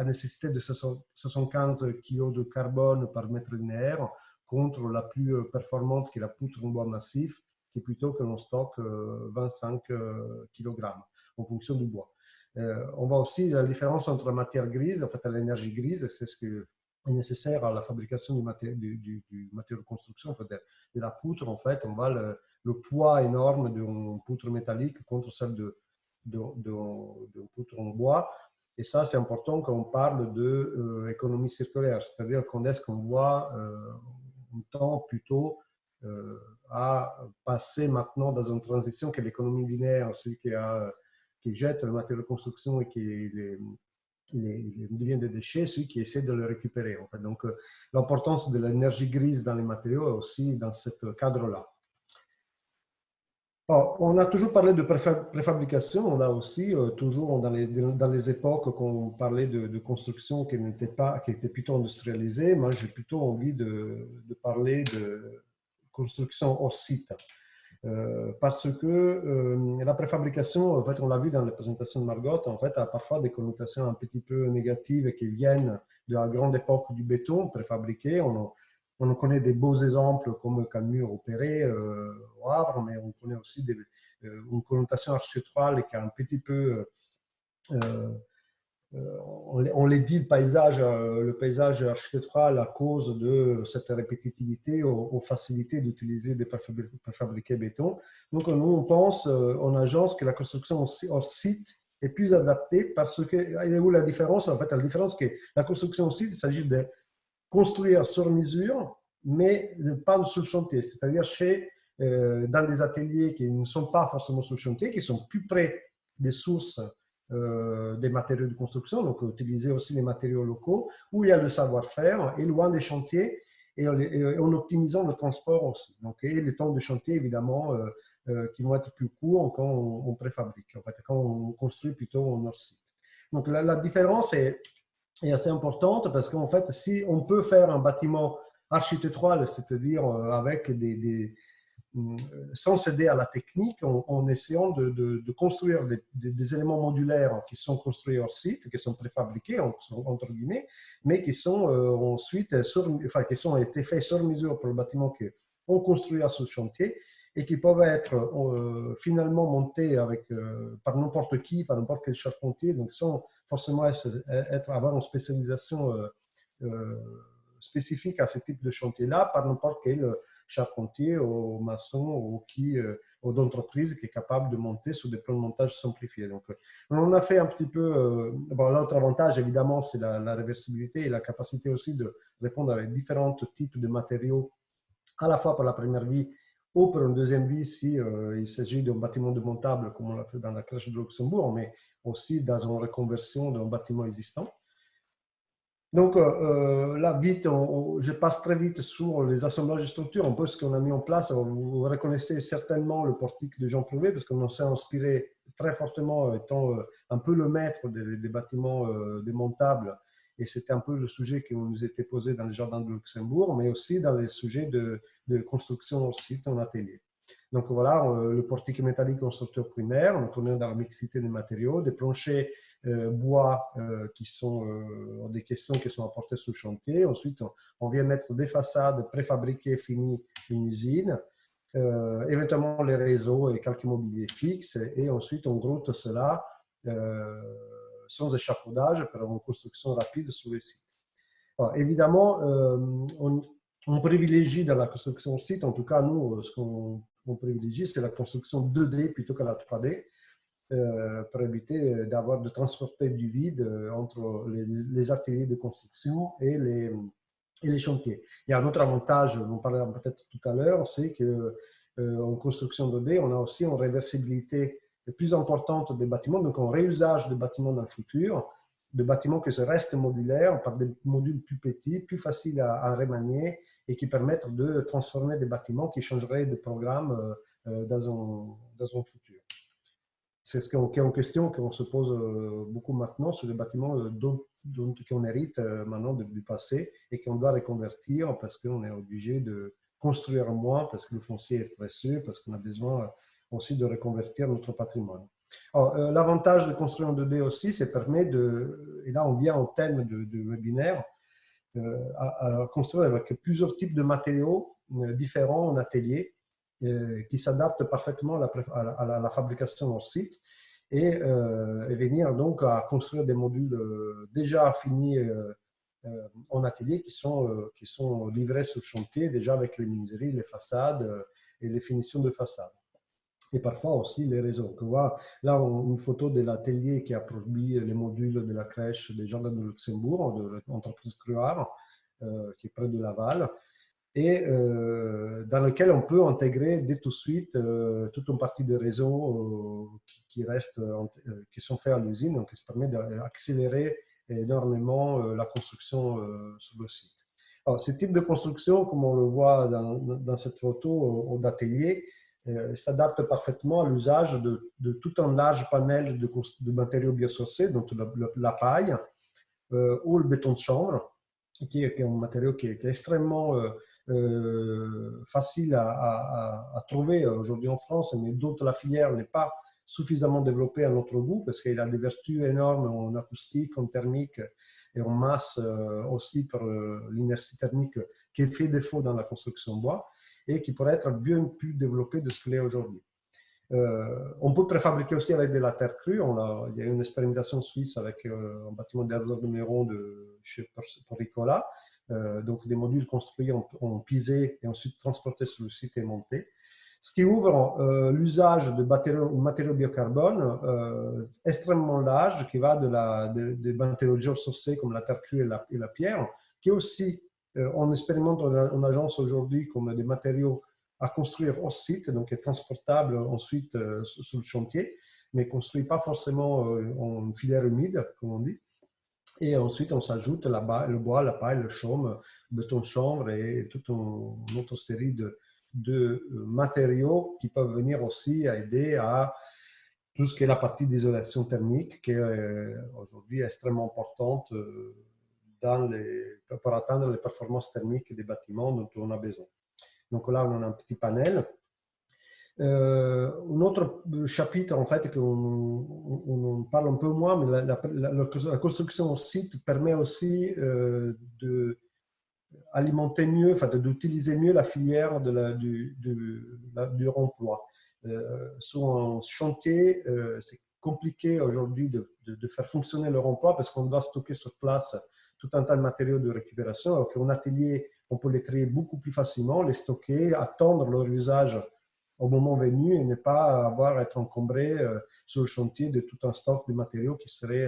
nécessité de 75 kg de carbone par mètre linéaire, contre la plus performante qui est la poutre en bois massif, qui est plutôt que l'on stocke 25 kg en fonction du bois. On voit aussi la différence entre la matière grise, en fait, l'énergie grise, c'est ce qui est nécessaire à la fabrication du matériau de construction, en fait, de la poutre. En fait, on voit le poids énorme d'une poutre métallique contre celle de poutre en bois. Et ça, c'est important quand on parle d'économie circulaire, c'est-à-dire qu'on est-ce qu'on voit un temps plutôt à passer maintenant dans une transition qui est l'économie linéaire, celui qui jette le matériau de construction et qui devient des déchets, celui qui essaie de le récupérer. En fait. Donc, l'importance de l'énergie grise dans les matériaux est aussi dans ce cadre-là. On a toujours parlé de préfabrication, là aussi, toujours dans les époques qu'on parlait de construction qui était plutôt industrialisée. Moi, j'ai plutôt envie de parler de construction hors site. Parce que la préfabrication, en fait, on l'a vu dans la présentation de Margot, en fait, a parfois des connotations un petit peu négatives qui viennent de la grande époque du béton préfabriqué. On connaît des beaux exemples comme Camur au Perret, au Havre, mais on connaît aussi une connotation architecturale qui a un petit peu, on les dit, le paysage architectural à cause de cette répétitivité, aux facilités d'utiliser des préfabriqués béton. Donc, nous, on pense en agence que la construction hors site est plus adaptée parce que, et où la différence, en fait, la différence que la construction hors site, il s'agit de construire sur mesure mais pas sur le chantier, c'est-à-dire dans des ateliers qui ne sont pas forcément sur le chantier, qui sont plus près des sources des matériaux de construction, donc utiliser aussi les matériaux locaux, où il y a le savoir-faire, et loin des chantiers, et en optimisant le transport aussi. Donc, et les temps de chantier, évidemment, qui vont être plus courts quand on préfabrique, en fait, quand on construit plutôt en hors-site. Donc, la différence est assez importante parce qu'en fait, si on peut faire un bâtiment architectural, c'est-à-dire avec sans céder à la technique, en essayant de construire des éléments modulaires qui sont construits hors site, qui sont préfabriqués, entre guillemets, mais qui sont ensuite, qui sont été faits sur mesure pour le bâtiment qu'on construit à ce chantier et qui peuvent être finalement montés par n'importe qui, par n'importe quel charpentier, donc sans forcément avoir une spécialisation spécifique à ce type de chantier-là, par n'importe quel charpentier, au maçon ou d'entreprise qui est capable de monter sur des plans de montage simplifiés. Donc, on a fait un petit peu… l'autre avantage, évidemment, c'est la réversibilité et la capacité aussi de répondre à différents types de matériaux, à la fois pour la première vie ou pour une deuxième vie si il s'agit d'un bâtiment démontable, comme on l'a fait dans la crèche de Luxembourg, mais aussi dans une reconversion d'un bâtiment existant. Donc là, vite, je passe très vite sur les assemblages de structures, un peu ce qu'on a mis en place. Vous reconnaissez certainement le portique de Jean Prouvé, parce qu'on s'est inspiré très fortement, étant un peu le maître des bâtiments démontables. Et c'était un peu le sujet qui nous était posé dans les jardins de Luxembourg, mais aussi dans les sujets de construction au site, en atelier. Donc voilà, le portique métallique en structure primaire, donc on est dans la mixité des matériaux, des planchers bois qui sont des caissons qui sont apportés sur le chantier. Ensuite, on vient mettre des façades préfabriquées, finies, une usine, éventuellement les réseaux et quelques mobiliers fixes, et ensuite on grotte cela sans échafaudage pour une construction rapide sur le site. Alors, évidemment, on privilégie dans la construction site, en tout cas nous, ce qu'on privilégie, c'est la construction 2D plutôt que la 3D, pour éviter de transporter du vide entre les ateliers de construction et les chantiers. Il y a un autre avantage, on en parlera peut-être tout à l'heure, c'est qu'en construction 2D, on a aussi une réversibilité plus importante des bâtiments, donc un réusage de bâtiments dans le futur, de bâtiments qui restent modulaires par des modules plus petits, plus faciles à remanier et qui permettent de transformer des bâtiments qui changeraient de programme dans un futur. C'est ce qui est en question qu'on se pose beaucoup maintenant sur les bâtiments qu'on hérite maintenant du passé et qu'on doit reconvertir parce qu'on est obligé de construire moins, parce que le foncier est précieux, parce qu'on a besoin aussi de reconvertir notre patrimoine. L'avantage de construire en 2D aussi, c'est permet et là on vient en thème de webinaire, à construire avec plusieurs types de matériaux différents en atelier, qui s'adaptent parfaitement à la fabrication hors site et venir donc à construire des modules déjà finis en atelier qui sont livrés sur chantier déjà avec les menuiseries, les façades et les finitions de façade. Et parfois aussi les réseaux. Donc, on voit là une photo de l'atelier qui a produit les modules de la crèche des jardins de Luxembourg, de l'entreprise Cruard, qui est près de Laval, et dans lequel on peut intégrer dès tout de suite toute une partie des réseaux qui sont faits à l'usine, donc qui se permet d'accélérer énormément la construction sur le site. Alors, ce type de construction, comme on le voit dans cette photo d'atelier, s'adapte parfaitement à l'usage de tout un large panel de matériaux biosourcés, donc la paille ou le béton de chambre, qui est un matériau qui est extrêmement facile à trouver aujourd'hui en France, mais dont la filière n'est pas suffisamment développée à notre goût, parce qu'il a des vertus énormes en acoustique, en thermique et en masse aussi pour l'inertie thermique qui fait défaut dans la construction bois et qui pourrait être bien plus développé de ce qu'il est aujourd'hui. On peut préfabriquer aussi avec de la terre crue. Il y a une expérimentation suisse avec un bâtiment d'Herzog de Meuron chez Ricola, donc des modules construits en pisé et ensuite transportés sur le site et montés. Ce qui ouvre l'usage de matériaux biocarbone extrêmement large qui va des matériaux géosourcés comme la terre crue et la pierre, qui est aussi on expérimente en agence aujourd'hui comme des matériaux à construire au site, donc transportables ensuite sur le chantier, mais construits pas forcément en filière humide, comme on dit. Et ensuite, on s'ajoute le bois, la paille, le chaume, le béton de chanvre et toute une autre série de matériaux qui peuvent venir aussi aider à tout ce qui est la partie d'isolation thermique, qui est aujourd'hui extrêmement importante pour atteindre les performances thermiques des bâtiments dont on a besoin. Donc là, on a un petit panel. Un autre chapitre, en fait, qu'on parle un peu moins, mais la construction au site permet aussi d'alimenter mieux, enfin, d'utiliser mieux la filière du remploi. Sur un chantier, c'est compliqué aujourd'hui de faire fonctionner le remploi parce qu'on doit stocker sur place tout un tas de matériaux de récupération, alors qu'en atelier, on peut les trier beaucoup plus facilement, les stocker, attendre leur usage au moment venu et ne pas avoir à être encombré sur le chantier de tout un stock de matériaux qui seraient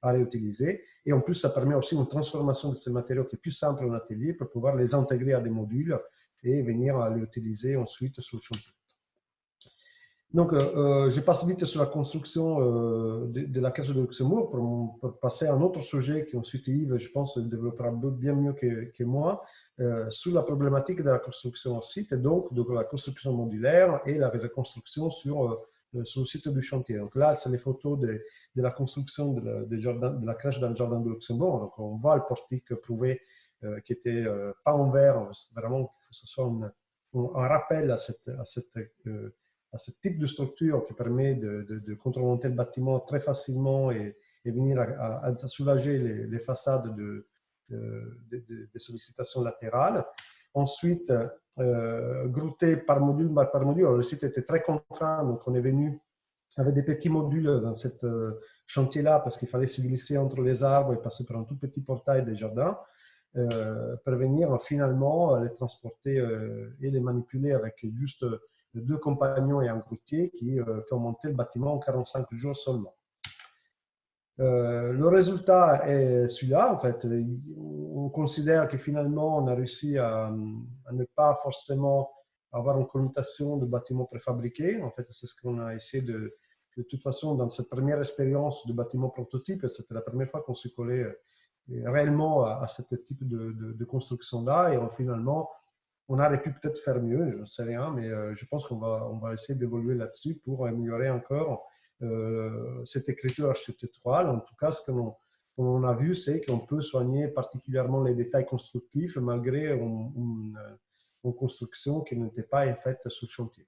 à réutiliser. Et en plus, ça permet aussi une transformation de ces matériaux qui est plus simple en atelier pour pouvoir les intégrer à des modules et venir à les utiliser ensuite sur le chantier. Donc, je passe vite sur la construction de la crèche de Luxembourg pour passer à un autre sujet qui ensuite Yves, je pense, développera bien mieux que moi, sur la problématique de la construction au site, et donc de la construction modulaire et la reconstruction sur le site du chantier. Donc là, c'est les photos de la construction de la crèche dans le jardin de Luxembourg. Donc, on voit le portique prouvé qui était pas en verre, vraiment que ce soit un rappel à ce type de structure qui permet de contremonter le bâtiment très facilement et venir à soulager les façades des sollicitations latérales. Ensuite, grouté par module. Alors, le site était très contraint, donc on est venu avec des petits modules dans cette chantier-là parce qu'il fallait se glisser entre les arbres et passer par un tout petit portail des jardins pour venir finalement les transporter et les manipuler avec juste 2 compagnons et un grutier qui ont monté le bâtiment en 45 jours seulement. Le résultat est celui-là, en fait. On considère que finalement, on a réussi à ne pas forcément avoir une connotation de bâtiment préfabriqué. En fait, c'est ce qu'on a essayé de toute façon, dans cette première expérience de bâtiment prototype, c'était la première fois qu'on s'est collé réellement à ce type de construction-là. Et finalement, on aurait pu peut-être faire mieux, je ne sais rien, mais je pense qu'on va essayer d'évoluer là-dessus pour améliorer encore cette écriture architecturale. En tout cas, ce qu'on a vu, c'est qu'on peut soigner particulièrement les détails constructifs malgré une construction qui n'était pas faite sous chantier.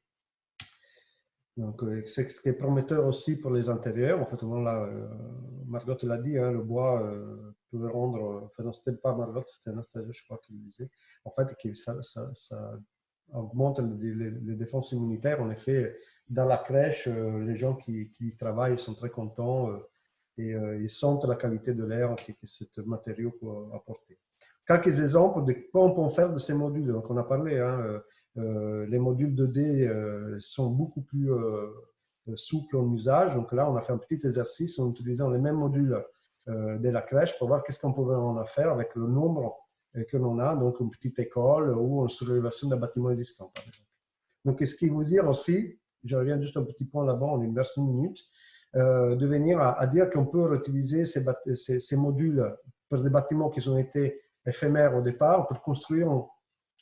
Donc, c'est ce qui est prometteur aussi pour les intérieurs. En fait, là, Margot l'a dit, hein, le bois peut rendre, enfin non, c'était pas Margot, c'était Anastasia, je crois, qui le disait, en fait, que ça augmente les défenses immunitaires. En effet, dans la crèche, les gens qui y travaillent sont très contents et ils sentent la qualité de l'air que ce matériau peut apporter. Quelques exemples de quoi on peut faire de ces modules. Donc, on a parlé, hein, les modules 2D sont beaucoup plus souples en usage. Donc là, on a fait un petit exercice en utilisant les mêmes modules de la crèche pour voir qu'est-ce qu'on pouvait en faire avec le nombre que l'on a, donc une petite école ou une surélévation d'un bâtiment existant, par exemple. Donc, ce qui veut dire aussi, je reviens juste un petit point là-bas, on une version de minute, de venir à dire qu'on peut réutiliser ces modules pour des bâtiments qui ont été éphémères au départ pour construire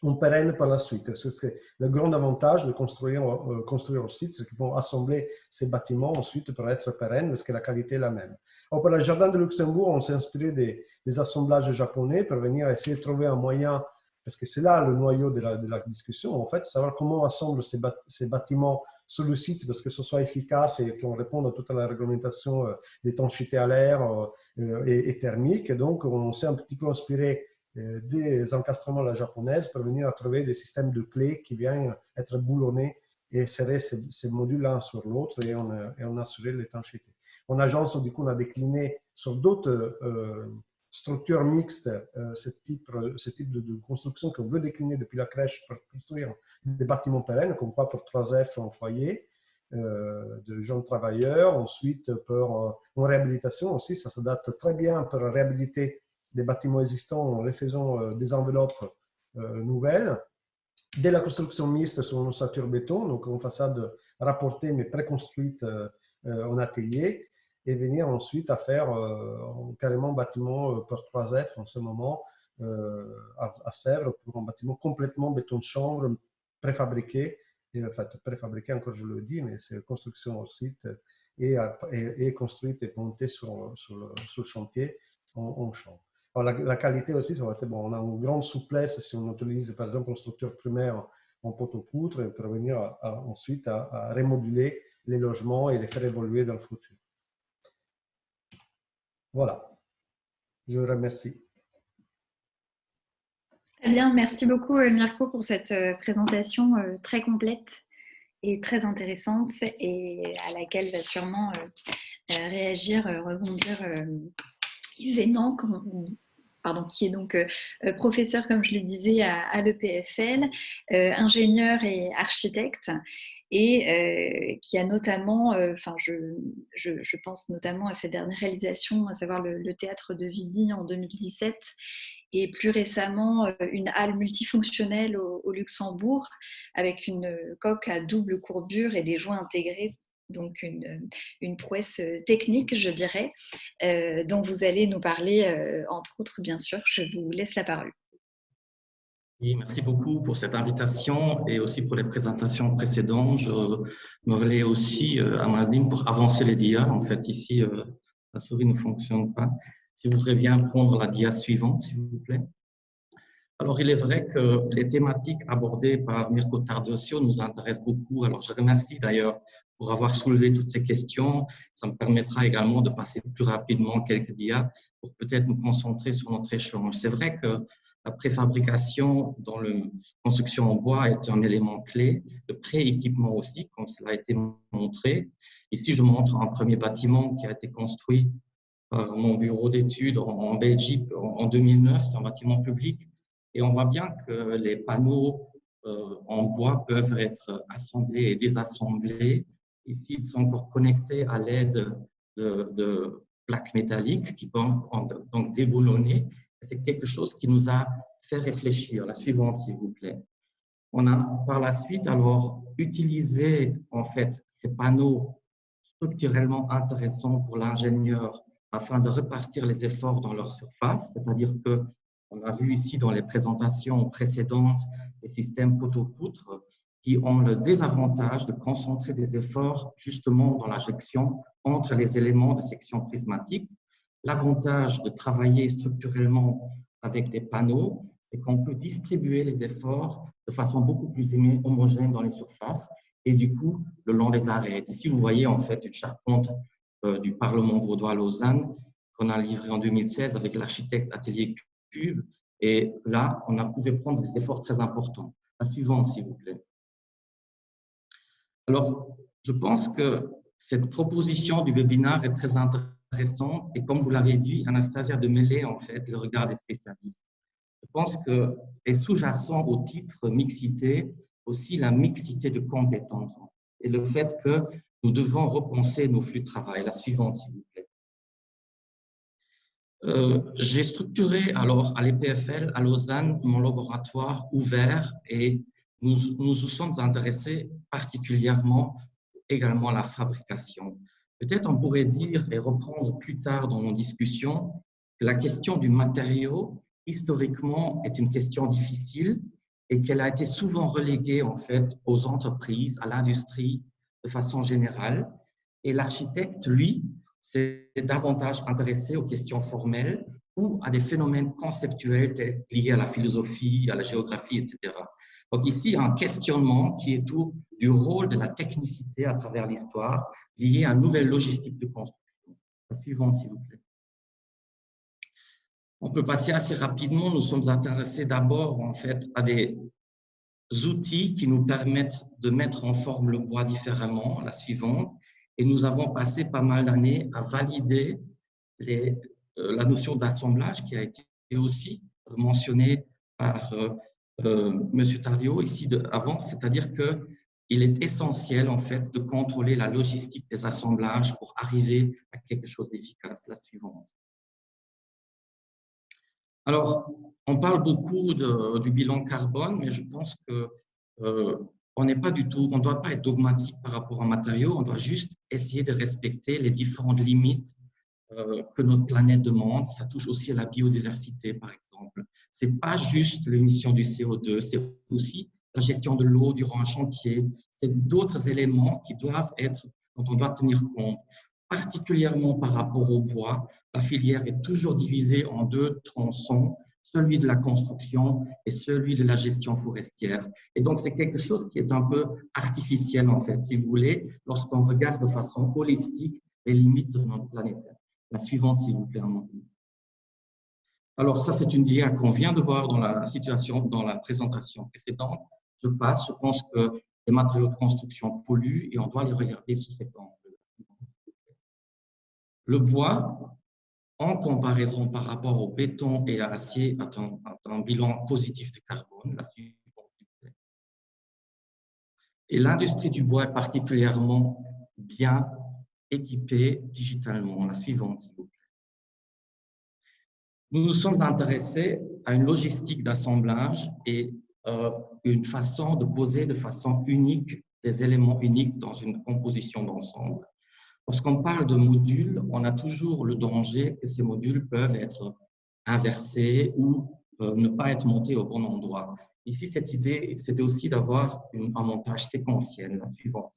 en pérenne par la suite. C'est le grand avantage de construire au site, c'est qu'ils vont assembler ces bâtiments ensuite pour être pérennes parce que la qualité est la même. Alors, pour le jardin de Luxembourg, on s'est inspiré des assemblages japonais pour venir essayer de trouver un moyen, parce que c'est là le noyau de la discussion, en fait, savoir comment on assemble ces bâtiments sur le site parce que ce soit efficace et qu'on réponde à toute la réglementation d'étanchéité à l'air et thermique. Et donc, on s'est un petit peu inspiré des encastrements à la japonaise pour venir à trouver des systèmes de clés qui viennent être boulonnés et serrer ces modules l'un sur l'autre et on a assuré l'étanchéité. En agence, du coup, on a décliné sur d'autres structures mixtes ce type de construction qu'on veut décliner depuis la crèche pour construire des bâtiments pérennes, comme quoi pour 3F en foyer, de jeunes travailleurs. Ensuite, en réhabilitation aussi, ça s'adapte très bien pour réhabiliter des bâtiments existants en les faisant des enveloppes nouvelles. Dès la construction mixte sur une ossature béton, donc en façade rapportée mais préconstruite en atelier, et venir ensuite à faire carrément bâtiment par 3F en ce moment à Sèvres pour un bâtiment complètement béton de chanvre préfabriqué. Et, en fait, préfabriqué, encore je le dis, mais c'est construction au site et construite et montée sur le chantier en chambre. Alors, la qualité aussi, ça va être bon. On a une grande souplesse si on utilise par exemple une structure primaire en poteau-poutre et pour venir ensuite à remoduler les logements et les faire évoluer dans le futur. Voilà, je vous remercie. Très bien, merci beaucoup Mirko pour cette présentation très complète et très intéressante et à laquelle va sûrement réagir, rebondir Yves Hénan, qui est donc professeur, comme je le disais, à l'EPFL, ingénieur et architecte, et qui a notamment, je pense notamment à ses dernières réalisations, à savoir le théâtre de Vidy en 2017, et plus récemment une halle multifonctionnelle au Luxembourg, avec une coque à double courbure et des joints intégrés. Donc une prouesse technique, je dirais, dont vous allez nous parler, entre autres, bien sûr. Je vous laisse la parole. Oui, merci beaucoup pour cette invitation et aussi pour les présentations précédentes. Je me relais aussi à Madeleine pour avancer les dias. En fait, ici, la souris ne fonctionne pas. Si vous voudrez bien prendre la dia suivante, s'il vous plaît. Alors, il est vrai que les thématiques abordées par Mirko Tardosio nous intéressent beaucoup. Alors, je remercie d'ailleurs pour avoir soulevé toutes ces questions. Ça me permettra également de passer plus rapidement quelques dias pour peut-être nous concentrer sur notre échange. C'est vrai que la préfabrication dans la construction en bois est un élément clé, le pré-équipement aussi, comme cela a été montré. Ici, je montre un premier bâtiment qui a été construit par mon bureau d'études en Belgique en 2009. C'est un bâtiment public. Et on voit bien que les panneaux en bois peuvent être assemblés et désassemblés. Ici, ils sont encore connectés à l'aide de plaques métalliques qui peuvent donc déboulonner. C'est quelque chose qui nous a fait réfléchir. La suivante, s'il vous plaît. On a par la suite alors utilisé en fait ces panneaux structurellement intéressants pour l'ingénieur afin de répartir les efforts dans leur surface, c'est-à-dire que on a vu ici dans les présentations précédentes des systèmes poteau-poutre qui ont le désavantage de concentrer des efforts justement dans l'injection entre les éléments de section prismatique. L'avantage de travailler structurellement avec des panneaux, c'est qu'on peut distribuer les efforts de façon beaucoup plus homogène dans les surfaces et du coup, le long des arêtes. Ici, vous voyez en fait une charpente du Parlement vaudois à Lausanne qu'on a livrée en 2016 avec l'architecte Atelier Cube. Et là, on a pu prendre des efforts très importants. La suivante, s'il vous plaît. Alors, je pense que cette proposition du webinaire est très intéressante et comme vous l'avez dit, Anastasia, de mêler en fait le regard des spécialistes. Je pense que est sous-jacent au titre mixité aussi la mixité de compétences et le fait que nous devons repenser nos flux de travail. La suivante, s'il vous plaît. J'ai structuré alors à l'EPFL à Lausanne mon laboratoire ouvert et nous nous sommes intéressés particulièrement également à la fabrication. Peut-être on pourrait dire et reprendre plus tard dans nos discussions que la question du matériau historiquement est une question difficile et qu'elle a été souvent reléguée en fait aux entreprises, à l'industrie de façon générale. Et l'architecte, lui, s'est davantage intéressé aux questions formelles ou à des phénomènes conceptuels liés à la philosophie, à la géographie, etc. Donc ici, un questionnement qui est autour du rôle de la technicité à travers l'histoire lié à une nouvelle logistique de construction. La suivante, s'il vous plaît. On peut passer assez rapidement. Nous sommes intéressés d'abord en fait à des outils qui nous permettent de mettre en forme le bois différemment. La suivante. Et nous avons passé pas mal d'années à valider la notion d'assemblage qui a été aussi mentionnée par M. Tardio ici avant, c'est-à-dire qu'il est essentiel en fait de contrôler la logistique des assemblages pour arriver à quelque chose d'efficace. La suivante. Alors, on parle beaucoup du bilan carbone, mais je pense que on n'est pas du tout, on ne doit pas être dogmatique par rapport aux matériaux, on doit juste essayer de respecter les différentes limites que notre planète demande. Ça touche aussi à la biodiversité, par exemple. Ce n'est pas juste l'émission du CO2, c'est aussi la gestion de l'eau durant un chantier. C'est d'autres éléments qui doivent être, dont on doit tenir compte. Particulièrement par rapport au bois, la filière est toujours divisée en deux tronçons, celui de la construction et celui de la gestion forestière. Et donc, c'est quelque chose qui est un peu artificiel, en fait, si vous voulez, lorsqu'on regarde de façon holistique les limites de notre planète. La suivante, s'il vous plaît. Alors, ça, c'est une dia qu'on vient de voir dans la présentation précédente. Je pense que les matériaux de construction polluent et on doit les regarder sous cet angle. Le bois, en comparaison par rapport au béton et à l'acier, a un bilan positif de carbone. La suivante, s'il vous plaît. Et l'industrie du bois est particulièrement bien équipée digitalement. La suivante, s'il vous plaît. Nous nous sommes intéressés à une logistique d'assemblage et une façon de poser de façon unique des éléments uniques dans une composition d'ensemble. Lorsqu'on parle de modules, on a toujours le danger que ces modules peuvent être inversés ou ne pas être montés au bon endroit. Ici, cette idée, c'était aussi d'avoir un montage séquentiel. La suivante.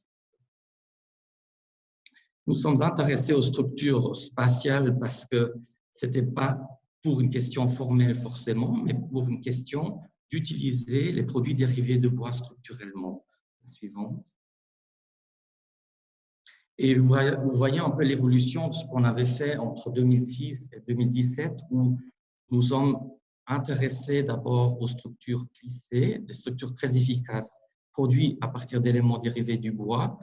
Nous sommes intéressés aux structures spatiales parce que ce n'était pas pour une question formelle forcément, mais pour une question d'utiliser les produits dérivés de bois structurellement. La suivante. Et vous voyez un peu l'évolution de ce qu'on avait fait entre 2006 et 2017, où nous sommes intéressés d'abord aux structures plissées, des structures très efficaces, produites à partir d'éléments dérivés du bois.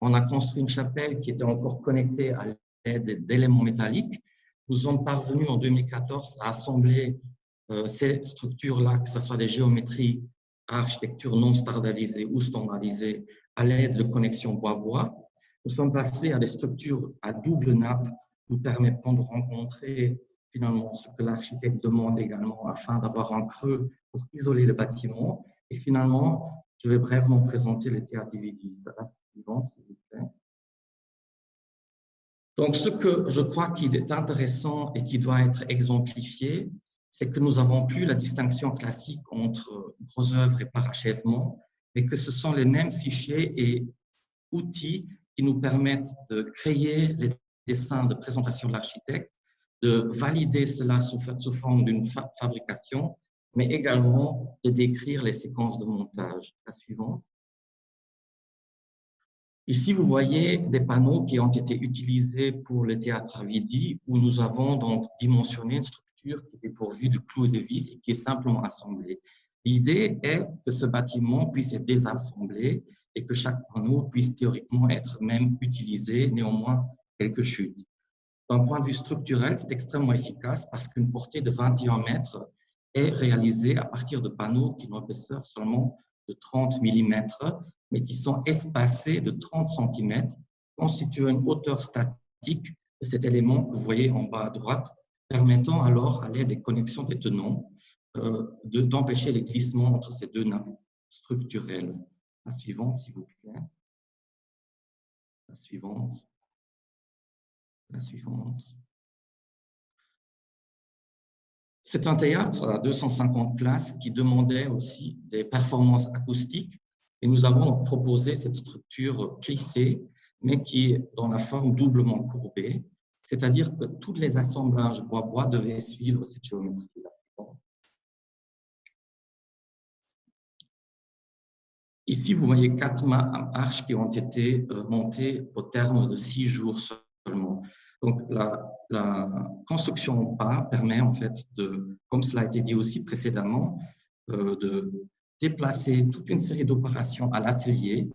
On a construit une chapelle qui était encore connectée à l'aide d'éléments métalliques. Nous sommes parvenus en 2014 à assembler ces structures-là, que ce soit des géométries, architecture non standardisée ou standardisée, à l'aide de connexions bois-bois. Nous sommes passés à des structures à double nappe, nous permettant de rencontrer finalement ce que l'architecte demande également afin d'avoir un creux pour isoler le bâtiment. Et finalement, je vais brièvement présenter le théâtre dividis. La suivante, s'il vous plaît. Donc, ce que je crois qu'il est intéressant et qui doit être exemplifié, c'est que nous n'avons plus la distinction classique entre gros œuvres et parachèvement, mais que ce sont les mêmes fichiers et outils qui nous permettent de créer les dessins de présentation de l'architecte, de valider cela sous forme d'une fabrication, mais également de décrire les séquences de montage. La suivante. Ici, vous voyez des panneaux qui ont été utilisés pour le théâtre Vidi, où nous avons donc dimensionné une structure qui est pourvue de clous et de vis et qui est simplement assemblée. L'idée est que ce bâtiment puisse être désassemblé et que chaque panneau puisse théoriquement être même utilisé, néanmoins quelques chutes. D'un point de vue structurel, c'est extrêmement efficace parce qu'une portée de 21 mètres est réalisée à partir de panneaux qui ont une épaisseur seulement de 30 mm, mais qui sont espacés de 30 cm, constituant une hauteur statique de cet élément que vous voyez en bas à droite, permettant alors, à l'aide des connexions des tenons, d'empêcher les glissements entre ces deux nappes structurelles. La suivante, s'il vous plaît. La suivante. La suivante. C'est un théâtre à 250 places qui demandait aussi des performances acoustiques et nous avons proposé cette structure plissée, mais qui est dans la forme doublement courbée, c'est-à-dire que tous les assemblages bois-bois devaient suivre cette géométrie-là. Ici, vous voyez 4 arches qui ont été montées au terme de 6 jours seulement. Donc, la construction en pas permet en fait, comme cela a été dit aussi précédemment, de déplacer toute une série d'opérations à l'atelier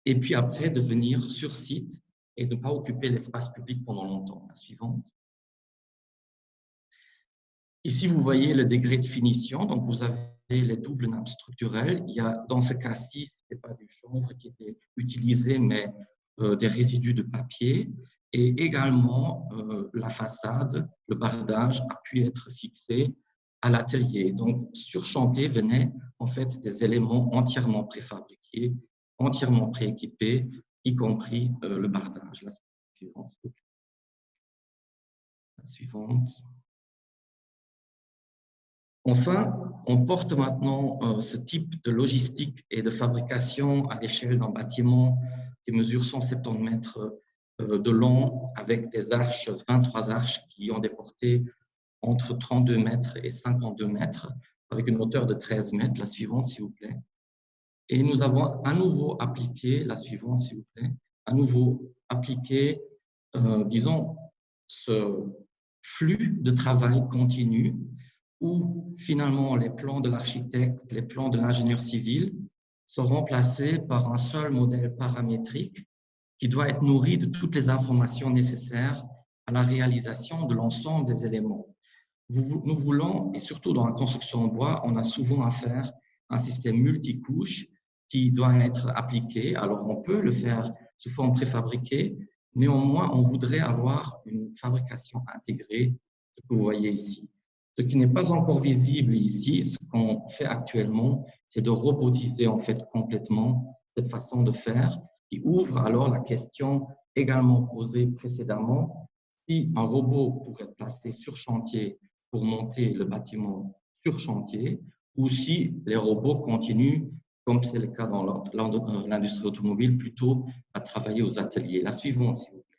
et puis après de venir sur site et de ne pas occuper l'espace public pendant longtemps. La suivante. Ici, vous voyez le degré de finition. Donc, vous avez les doubles nappes structurelles. Il y a, dans ce cas-ci, ce n'était pas du chanvre qui était utilisé, mais des résidus de papier. Et également, la façade, le bardage a pu être fixé à l'atelier. Donc, sur chantier venaient en fait des éléments entièrement préfabriqués, entièrement prééquipés, y compris le bardage. La suivante. Enfin, on porte maintenant ce type de logistique et de fabrication à l'échelle d'un bâtiment qui mesure 170 mètres de long, avec des arches, 23 arches qui ont des portées entre 32 mètres et 52 mètres, avec une hauteur de 13 mètres. La suivante, s'il vous plaît. Et nous avons à nouveau appliqué, la suivante, s'il vous plaît, à nouveau appliqué, disons, ce flux de travail continu où finalement les plans de l'architecte, les plans de l'ingénieur civil sont remplacés par un seul modèle paramétrique qui doit être nourri de toutes les informations nécessaires à la réalisation de l'ensemble des éléments. Nous voulons, et surtout dans la construction en bois, on a souvent affaire à un système multicouche qui doit être appliqué. Alors, on peut le faire sous forme préfabriquée, néanmoins, on voudrait avoir une fabrication intégrée, ce que vous voyez ici. Ce qui n'est pas encore visible ici, ce qu'on fait actuellement, c'est de robotiser en fait complètement cette façon de faire, qui ouvre alors la question également posée précédemment, si un robot pourrait être placé sur chantier pour monter le bâtiment sur chantier, ou si les robots continuent, comme c'est le cas dans l'industrie automobile, plutôt à travailler aux ateliers. La suivante, s'il vous plaît.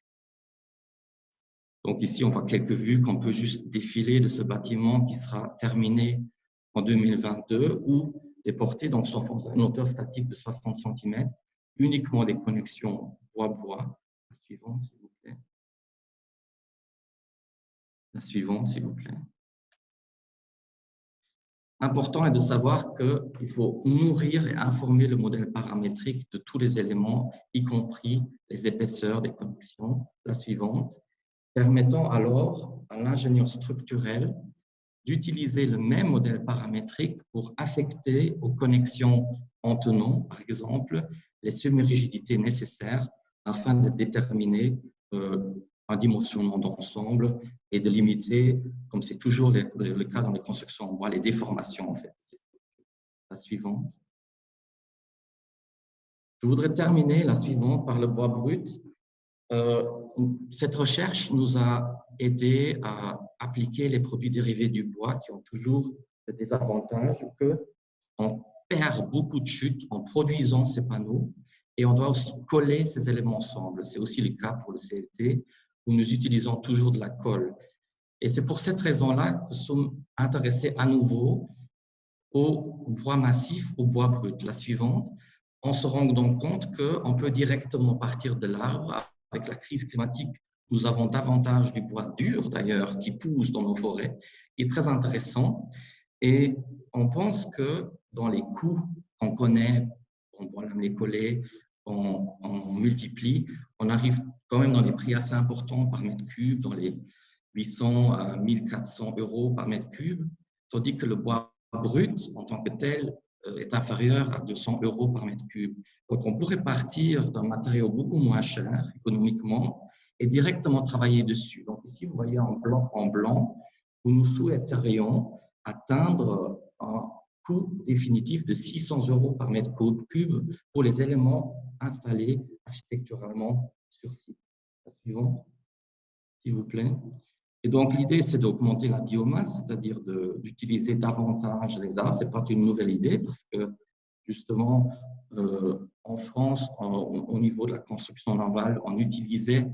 Donc ici, on voit quelques vues qu'on peut juste défiler de ce bâtiment qui sera terminé en 2022, où les portées donc, sont à une hauteur statique de 60 cm, uniquement des connexions bois-bois. La suivante, s'il vous plaît. La suivante, s'il vous plaît. Important est de savoir qu'il faut nourrir et informer le modèle paramétrique de tous les éléments, y compris les épaisseurs des connexions. La suivante. Permettant alors à l'ingénieur structurel d'utiliser le même modèle paramétrique pour affecter aux connexions en tenant, par exemple, les semi-rigidités nécessaires afin de déterminer un dimensionnement d'ensemble et de limiter, comme c'est toujours le cas dans les constructions en bois, les déformations en fait. La suivante. Je voudrais terminer la suivante par le bois brut. Cette recherche nous a aidé à appliquer les produits dérivés du bois qui ont toujours le désavantage qu'on perd beaucoup de chute en produisant ces panneaux et on doit aussi coller ces éléments ensemble. C'est aussi le cas pour le CLT où nous utilisons toujours de la colle. Et c'est pour cette raison-là que nous sommes intéressés à nouveau au bois massif, au bois brut. La suivante, on se rend donc compte qu'on peut directement partir de l'arbre. Avec la crise climatique, nous avons davantage du bois dur, d'ailleurs, qui pousse dans nos forêts, qui est très intéressant. Et on pense que dans les coûts qu'on connaît, on doit les coller, on multiplie, on arrive quand même dans les prix assez importants par mètre cube, dans les 800 à 1400 euros par mètre cube, tandis que le bois brut, en tant que tel, est inférieur à 200 euros par mètre cube. Donc, on pourrait partir d'un matériau beaucoup moins cher économiquement et directement travailler dessus. Donc, ici, vous voyez en blanc, où nous souhaiterions atteindre un coût définitif de 600 euros par mètre cube pour les éléments installés architecturalement sur site. La suivante, s'il vous plaît. Et donc, l'idée, c'est d'augmenter la biomasse, c'est-à-dire d'utiliser davantage les arbres. Ce n'est pas une nouvelle idée parce que, justement, en France, au niveau de la construction navale, on utilisait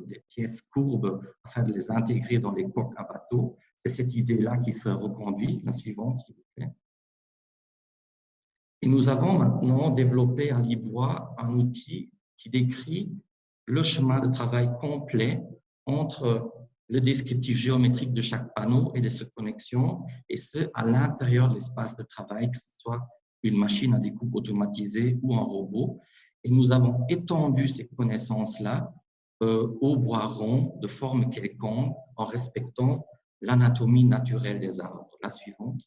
des pièces courbes afin de les intégrer dans les coques à bateau. C'est cette idée-là qui se reconduit. La suivante, s'il vous plaît. Et nous avons maintenant développé à Libois un outil qui décrit le chemin de travail complet entre le descriptif géométrique de chaque panneau et de ses connexions, et ce, à l'intérieur de l'espace de travail, que ce soit une machine à découpe automatisée ou un robot. Et nous avons étendu ces connaissances-là au bois rond de forme quelconque en respectant l'anatomie naturelle des arbres. La suivante.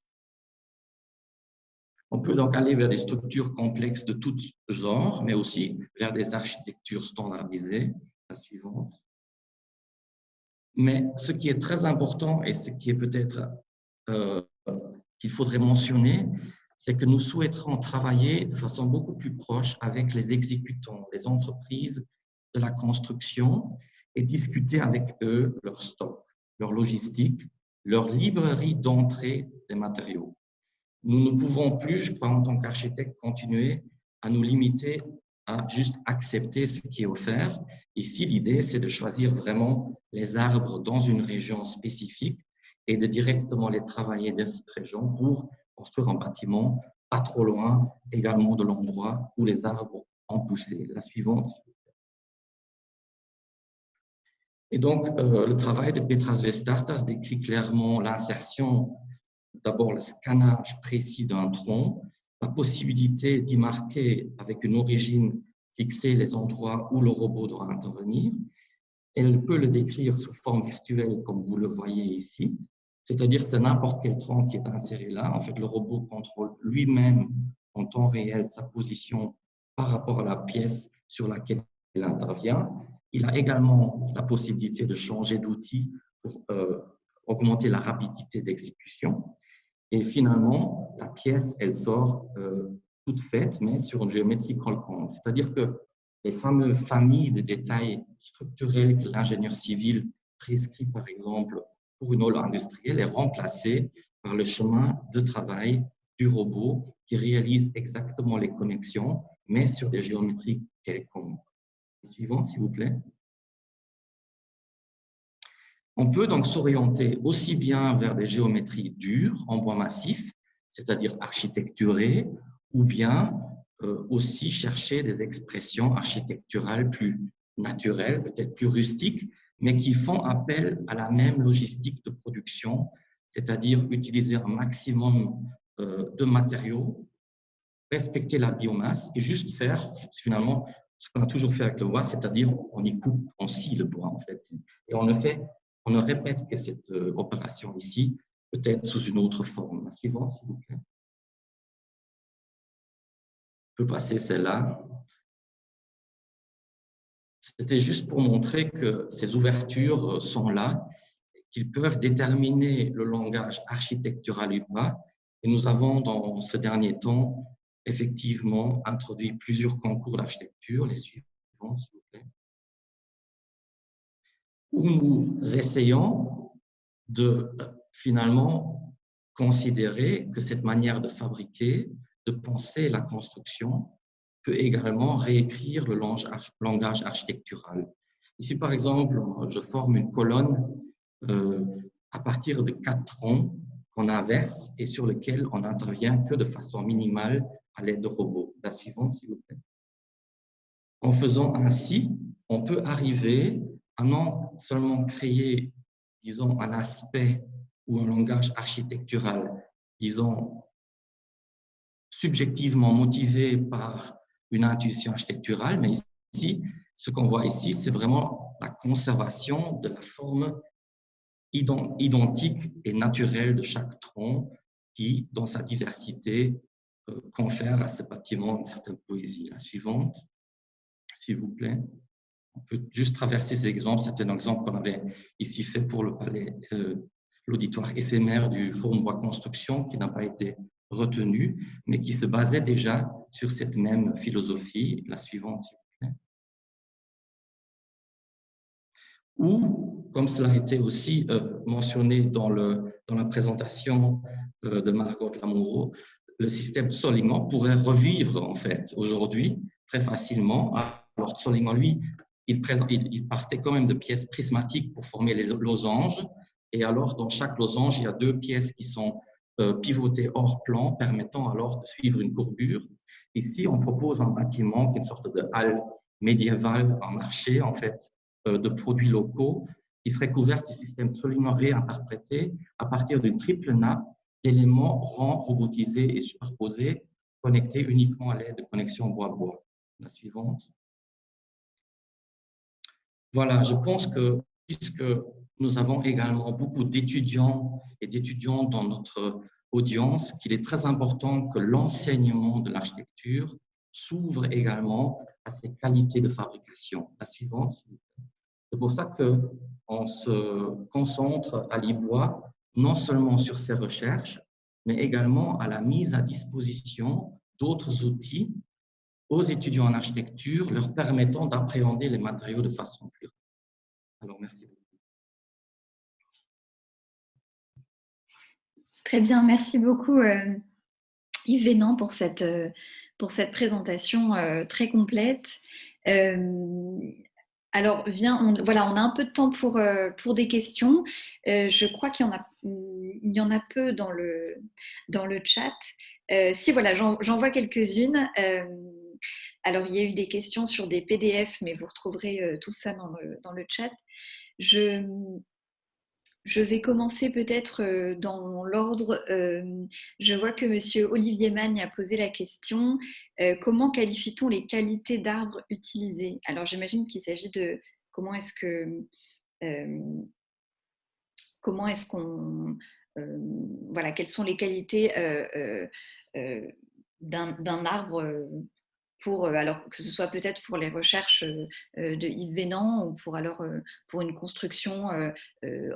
On peut donc aller vers des structures complexes de tous genres, mais aussi vers des architectures standardisées. La La suivante. Mais ce qui est très important et ce qui est peut-être qu'il faudrait mentionner, c'est que nous souhaiterons travailler de façon beaucoup plus proche avec les exécutants, les entreprises de la construction et discuter avec eux leur stock, leur logistique, leur librairie d'entrée des matériaux. Nous ne pouvons plus, je crois, en tant qu'architectes, continuer à nous limiter à juste accepter ce qui est offert. Ici, l'idée, c'est de choisir vraiment les arbres dans une région spécifique et de directement les travailler dans cette région pour construire un bâtiment pas trop loin également de l'endroit où les arbres ont poussé. La suivante. Et donc, le travail de Petras Vestartas décrit clairement l'insertion, d'abord le scannage précis d'un tronc, la possibilité d'y marquer avec une origine fixée les endroits où le robot doit intervenir. Elle peut le décrire sous forme virtuelle comme vous le voyez ici, c'est-à-dire c'est n'importe quel tronc qui est inséré là. En fait, le robot contrôle lui-même en temps réel sa position par rapport à la pièce sur laquelle il intervient. Il a également la possibilité de changer d'outil pour augmenter la rapidité d'exécution. Et finalement, la pièce, elle sort toute faite, mais sur une géométrie collecante. C'est-à-dire que les fameuses familles de détails structurels que l'ingénieur civil prescrit, par exemple, pour une hall industrielle, est remplacée par le chemin de travail du robot qui réalise exactement les connexions, mais sur des géométries quelconques. Suivante, s'il vous plaît. On peut donc s'orienter aussi bien vers des géométries dures en bois massif, c'est-à-dire architecturées, ou bien aussi chercher des expressions architecturales plus naturelles, peut-être plus rustiques, mais qui font appel à la même logistique de production, c'est-à-dire utiliser un maximum de matériaux, respecter la biomasse et juste faire finalement ce qu'on a toujours fait avec le bois, c'est-à-dire on y coupe, on scie le bois en fait. Et on ne répète que cette opération ici, peut-être sous une autre forme. La suivante, s'il vous plaît. Je peux passer celle-là. C'était juste pour montrer que ces ouvertures sont là, qu'ils peuvent déterminer le langage architectural ou pas. Et nous avons, dans ce dernier temps, effectivement introduit plusieurs concours d'architecture. Les suivants, s'il vous plaît. Où nous essayons de finalement considérer que cette manière de fabriquer, de penser la construction, peut également réécrire le langage architectural. Ici, par exemple, je forme une colonne à partir de 4 troncs qu'on inverse et sur lesquels on n'intervient que de façon minimale à l'aide de robots. La suivante, s'il vous plaît. En faisant ainsi, on peut arriver à non seulement créer, disons, un aspect ou un langage architectural, disons, subjectivement motivé par une intuition architecturale, mais ici, ce qu'on voit ici, c'est vraiment la conservation de la forme identique et naturelle de chaque tronc qui, dans sa diversité, confère à ce bâtiment une certaine poésie. La suivante, s'il vous plaît. On peut juste traverser ces exemples. C'était un exemple qu'on avait ici fait pour le palais, l'auditoire éphémère du Forum Bois Construction, qui n'a pas été retenu, mais qui se basait déjà sur cette même philosophie. La suivante, s'il vous plaît. Ou, comme cela a été aussi mentionné dans la présentation de Margot Lamoureux, le système Solignan pourrait revivre en fait aujourd'hui très facilement. Alors Solignan, lui, il partait quand même de pièces prismatiques pour former les losanges. Et alors, dans chaque losange, il y a 2 pièces qui sont pivotées hors plan, permettant alors de suivre une courbure. Ici, on propose un bâtiment qui est une sorte de halle médiévale, un marché en fait de produits locaux, qui serait couvert du système Solignan réinterprété à partir d'une triple nappe d'éléments ronds, robotisés et superposés, connectés uniquement à l'aide de connexions bois-bois. La suivante. Voilà, je pense que puisque nous avons également beaucoup d'étudiants et d'étudiantes dans notre audience, qu'il est très important que l'enseignement de l'architecture s'ouvre également à ses qualités de fabrication. La suivante. C'est pour ça qu'on se concentre à l'IBOA non seulement sur ses recherches, mais également à la mise à disposition d'autres outils aux étudiants en architecture, leur permettant d'appréhender les matériaux de façon plus rapide. Alors, merci beaucoup. Très bien, merci beaucoup Yves Vénan pour cette présentation très complète. Alors, voilà, on a un peu de temps pour des questions. Je crois qu'il y en a peu dans le chat. Si, voilà, j'en vois quelques-unes. Alors, il y a eu des questions sur des PDF, mais vous retrouverez tout ça dans le chat. Je vais commencer peut-être dans l'ordre. Je vois que M. Olivier Magne a posé la question comment qualifie-t-on les qualités d'arbres utilisées? Alors j'imagine qu'il s'agit de comment est-ce qu'on voilà, quelles sont les qualités d'un arbre alors que ce soit peut-être pour les recherches de Yves Vénan ou pour une construction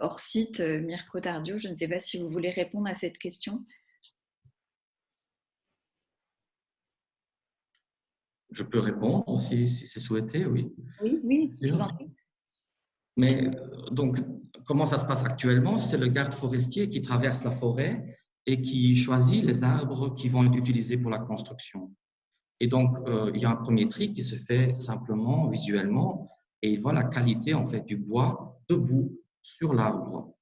hors site, Mirko Tardio. Je ne sais pas si vous voulez répondre à cette question. Je peux répondre aussi si c'est souhaité, oui. Oui, je vous en prie. Mais donc, comment ça se passe actuellement? C'est le garde forestier qui traverse la forêt et qui choisit les arbres qui vont être utilisés pour la construction. Et donc, il y a un premier tri qui se fait simplement visuellement et il voit la qualité en fait du bois debout sur l'arbre.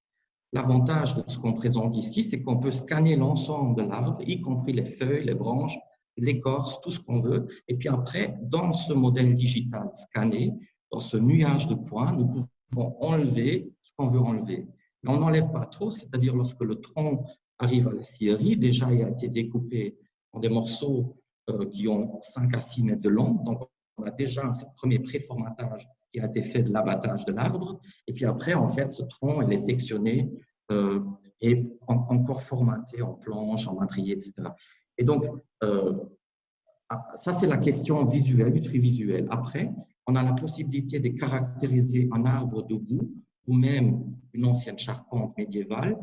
L'avantage de ce qu'on présente ici, c'est qu'on peut scanner l'ensemble de l'arbre, y compris les feuilles, les branches, l'écorce, tout ce qu'on veut. Et puis après, dans ce modèle digital scanné, dans ce nuage de points, nous pouvons enlever ce qu'on veut enlever. Mais on n'enlève pas trop, c'est-à-dire lorsque le tronc arrive à la scierie, déjà il a été découpé en des morceaux qui ont 5 à 6 mètres de long. Donc, on a déjà ce premier préformatage qui a été fait de l'abattage de l'arbre. Et puis après, en fait, ce tronc, il est sectionné et encore formaté en planches, en madriers, etc. Et donc, ça, c'est la question visuelle, du tri visuel. Après, on a la possibilité de caractériser un arbre debout ou même une ancienne charpente médiévale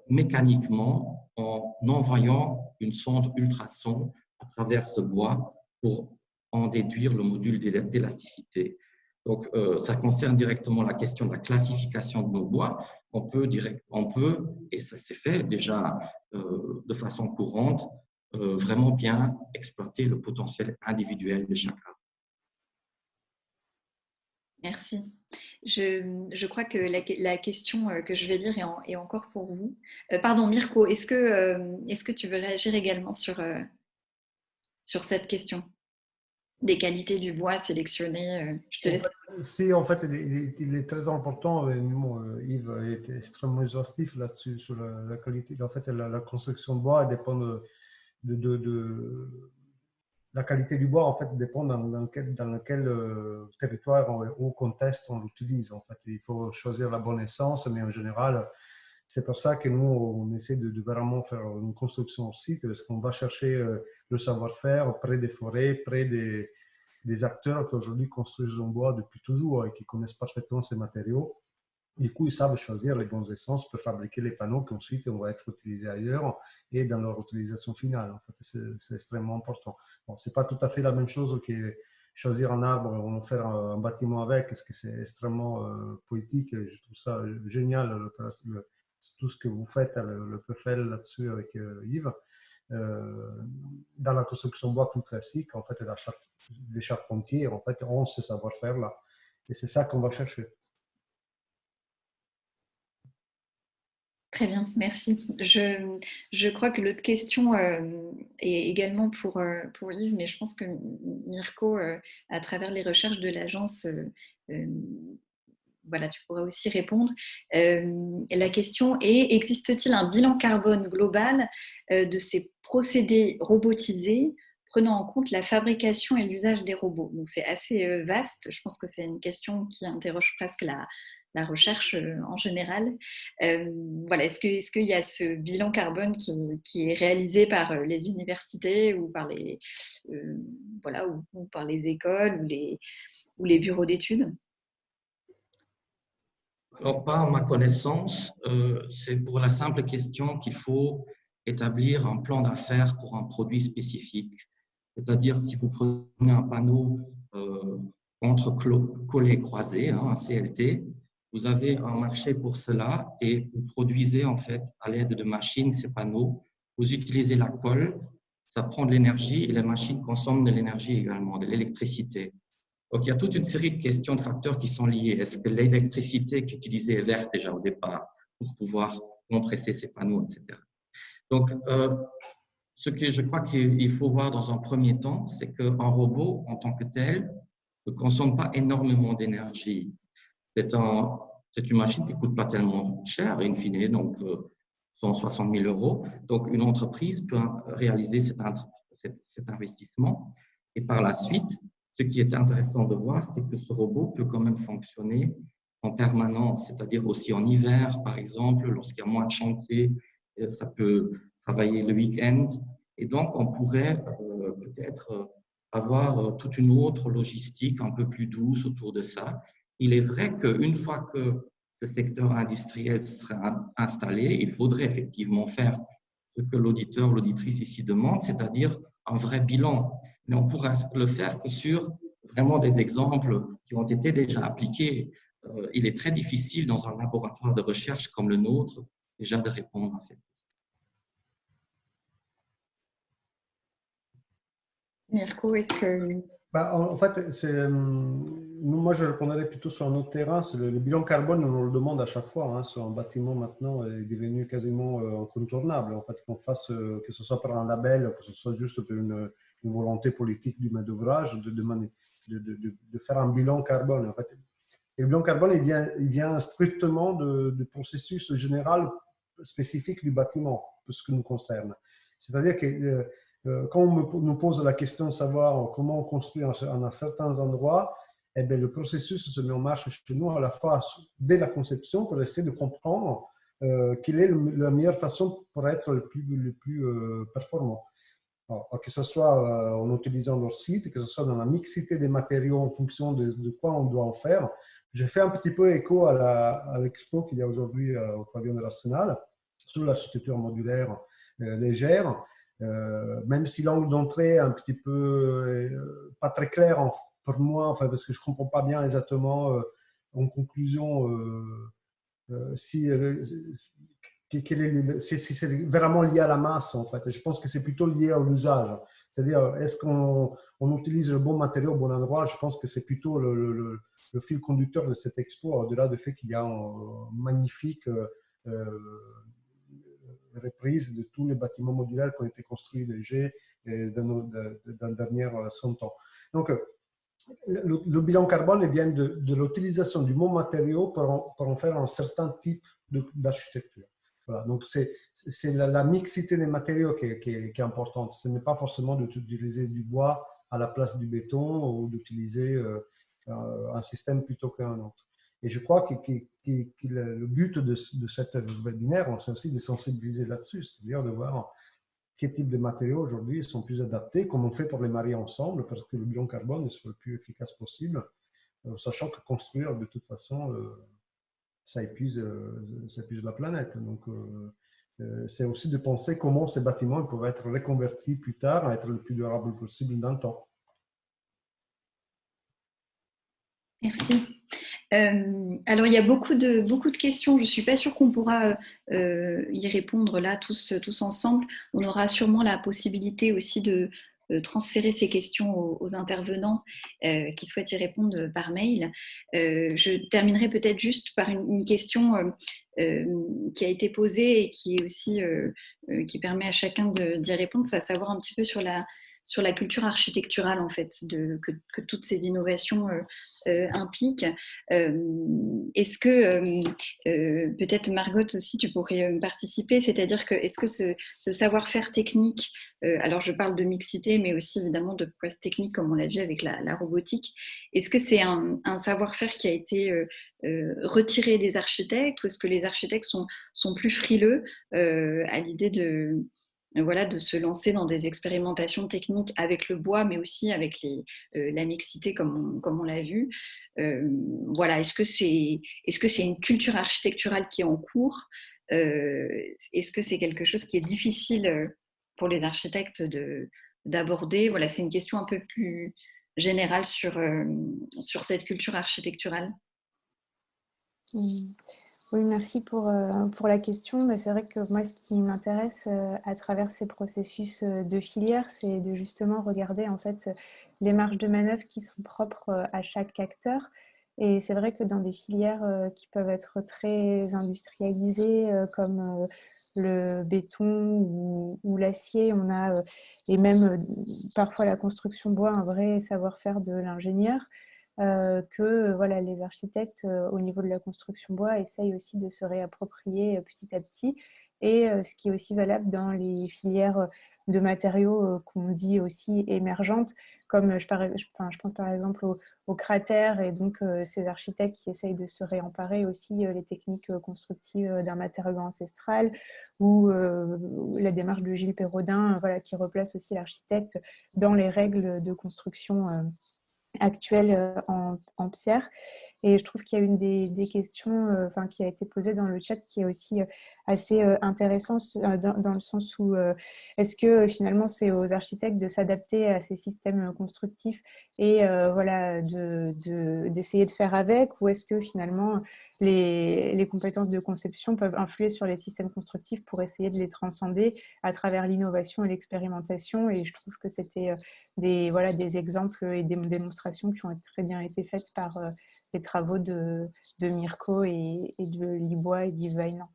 mécaniquement en envoyant une sonde ultrason à travers ce bois pour en déduire le module d'élasticité. Donc, ça concerne directement la question de la classification de nos bois. On peut, et ça s'est fait déjà de façon courante, vraiment bien exploiter le potentiel individuel de chaque arbre. Merci. Je crois que la question que je vais lire est encore pour vous. Pardon, Mirko, est-ce que tu veux réagir également sur cette question des qualités du bois sélectionné? Je te laisse. Si, en fait, il est très important. Yves est extrêmement exhaustif là-dessus, sur la qualité. En fait, la construction de bois dépend de la qualité du bois, en fait, dépend dans quel territoire ou contexte on l'utilise. En fait, il faut choisir la bonne essence, mais en général, c'est pour ça que nous, on essaie de vraiment faire une construction au site, parce qu'on va chercher le savoir-faire près des forêts, près des acteurs qui aujourd'hui construisent en bois depuis toujours et qui connaissent parfaitement ces matériaux. Du coup, ils savent choisir les bonnes essences pour fabriquer les panneaux qui ensuite vont être utilisés ailleurs et dans leur utilisation finale. En fait, c'est extrêmement important. Bon, c'est pas tout à fait la même chose que choisir un arbre, on en faire un bâtiment avec, parce que c'est extrêmement poétique. Je trouve ça génial, tout ce que vous faites, le PFL là-dessus avec Yves. Dans la construction bois plus classique, en fait, les charpentiers, en fait, ont ce savoir-faire là. Et c'est ça qu'on va chercher. Très bien, merci. Je crois que l'autre question est également pour Yves, mais je pense que Mirko, à travers les recherches de l'agence, voilà, tu pourras aussi répondre. La question est, existe-t-il un bilan carbone global de ces procédés robotisés prenant en compte la fabrication et l'usage des robots? Donc c'est assez vaste. Je pense que c'est une question qui interroge presque la la recherche en général. Voilà, est-ce qu'il y a ce bilan carbone qui est réalisé par les universités ou par voilà, ou par les écoles ou les bureaux d'études? Alors, pas à ma connaissance, c'est pour la simple question qu'il faut établir un plan d'affaires pour un produit spécifique. C'est-à-dire, si vous prenez un panneau contre-collé croisé, hein, un CLT, vous avez un marché pour cela et vous produisez en fait à l'aide de machines ces panneaux. Vous utilisez la colle, ça prend de l'énergie et les machines consomment de l'énergie également, de l'électricité. Donc, il y a toute une série de questions, de facteurs qui sont liés. Est-ce que l'électricité qui est utilisée est verte déjà au départ pour pouvoir compresser ces panneaux, etc. Donc, ce que je crois qu'il faut voir dans un premier temps, c'est qu'un robot, en tant que tel, ne consomme pas énormément d'énergie. C'est une machine qui ne coûte pas tellement cher, in fine, donc 160 000 euros. Donc, une entreprise peut réaliser cet investissement. Et par la suite, ce qui est intéressant de voir, c'est que ce robot peut quand même fonctionner en permanence, c'est-à-dire aussi en hiver, par exemple, lorsqu'il y a moins de chantier, ça peut travailler le week-end. Et donc, on pourrait peut-être avoir toute une autre logistique un peu plus douce autour de ça. Il est vrai qu'une fois que ce secteur industriel sera installé, il faudrait effectivement faire ce que l'auditeur, l'auditrice ici demande, c'est-à-dire un vrai bilan. Mais on pourra le faire que sur vraiment des exemples qui ont été déjà appliqués. Il est très difficile dans un laboratoire de recherche comme le nôtre déjà de répondre à cette question. Mirko, est-ce que... En fait, moi je répondrais plutôt sur un autre terrain. C'est le bilan carbone, on le demande à chaque fois. Hein, sur un bâtiment maintenant est devenu quasiment incontournable. En fait, qu'on fasse, que ce soit par un label, que ce soit juste pour une volonté politique du maître d'ouvrage, de faire un bilan carbone. En fait. Et le bilan carbone, il vient strictement du processus général spécifique du bâtiment, pour ce qui nous concerne. C'est-à-dire que quand on nous pose la question de savoir comment on construit en certains endroits, eh bien, le processus se met en marche chez nous à la fois dès la conception pour essayer de comprendre quelle est la meilleure façon pour être le plus performant. Alors, que ce soit en utilisant leur site, que ce soit dans la mixité des matériaux en fonction de quoi on doit en faire. J'ai fait un petit peu écho à l'expo qu'il y a aujourd'hui au pavillon de l'Arsenal sur l'architecture modulaire légère. Même si l'angle d'entrée est un petit peu pas très clair pour moi, enfin, parce que je ne comprends pas bien exactement en conclusion si c'est vraiment lié à la masse en fait. Et je pense que c'est plutôt lié à l'usage. C'est-à-dire, est-ce qu'on utilise le bon matériau au bon endroit? Je pense que c'est plutôt le fil conducteur de cette expo, au-delà du fait qu'il y a un magnifique reprise de tous les bâtiments modulaires qui ont été construits légers dans les dernières 100 ans. Donc, le bilan carbone vient de l'utilisation du bon matériau pour en faire un certain type d'architecture. Voilà, donc c'est la mixité des matériaux qui est importante. Ce n'est pas forcément d'utiliser du bois à la place du béton ou d'utiliser un système plutôt qu'un autre. Et je crois que le but de cet webinaire, c'est aussi de sensibiliser là-dessus, c'est-à-dire de voir quel type de matériaux aujourd'hui sont plus adaptés, comme on fait pour les marier ensemble, parce que le bilan carbone soit le plus efficace possible, sachant que construire de toute façon, ça épuise la planète. Donc, c'est aussi de penser comment ces bâtiments peuvent être reconvertis plus tard à être le plus durable possible dans le temps. Merci. Alors, il y a beaucoup de questions. Je ne suis pas sûre qu'on pourra y répondre là tous ensemble. On aura sûrement la possibilité aussi de transférer ces questions aux intervenants qui souhaitent y répondre par mail. Je terminerai peut-être juste par une question qui a été posée et qui est aussi qui permet à chacun d'y répondre, c'est à savoir un petit peu sur sur la culture architecturale en fait, que toutes ces innovations impliquent. Est-ce que peut-être Margot aussi tu pourrais participer, c'est-à-dire que est-ce que ce savoir-faire technique, alors je parle de mixité mais aussi évidemment de prouesse technique comme on l'a vu avec la robotique, est-ce que c'est un savoir-faire qui a été retiré des architectes ou est-ce que les architectes sont plus frileux à l'idée de se lancer dans des expérimentations techniques avec le bois, mais aussi avec la mixité, comme on l'a vu. Voilà, est-ce que c'est une culture architecturale qui est en cours? Est-ce que c'est quelque chose qui est difficile pour les architectes d'aborder? Voilà, c'est une question un peu plus générale sur cette culture architecturale. Oui, merci pour la question. C'est vrai que moi, ce qui m'intéresse à travers ces processus de filière, c'est de justement regarder en fait les marges de manœuvre qui sont propres à chaque acteur. Et c'est vrai que dans des filières qui peuvent être très industrialisées, comme le béton ou l'acier, on a, et même parfois la construction bois, un vrai savoir-faire de l'ingénieur. Que voilà, les architectes au niveau de la construction bois essayent aussi de se réapproprier petit à petit. Et ce qui est aussi valable dans les filières de matériaux qu'on dit aussi émergentes, comme je pense par exemple aux cratères et donc ces architectes qui essayent de se réemparer aussi les techniques constructives d'un matériau ancestral, ou la démarche de Gilles Perrodin voilà, qui replace aussi l'architecte dans les règles de construction actuelle en pierre. Et je trouve qu'il y a une des questions qui a été posée dans le chat qui est aussi assez intéressante dans le sens où est-ce que finalement c'est aux architectes de s'adapter à ces systèmes constructifs et voilà, d'essayer de faire avec, ou est-ce que finalement les compétences de conception peuvent influer sur les systèmes constructifs pour essayer de les transcender à travers l'innovation et l'expérimentation. Et je trouve que c'était des exemples et des démonstrations qui ont très bien été faites par les travaux de Mirko et de Libois et d'Yves Vaillant.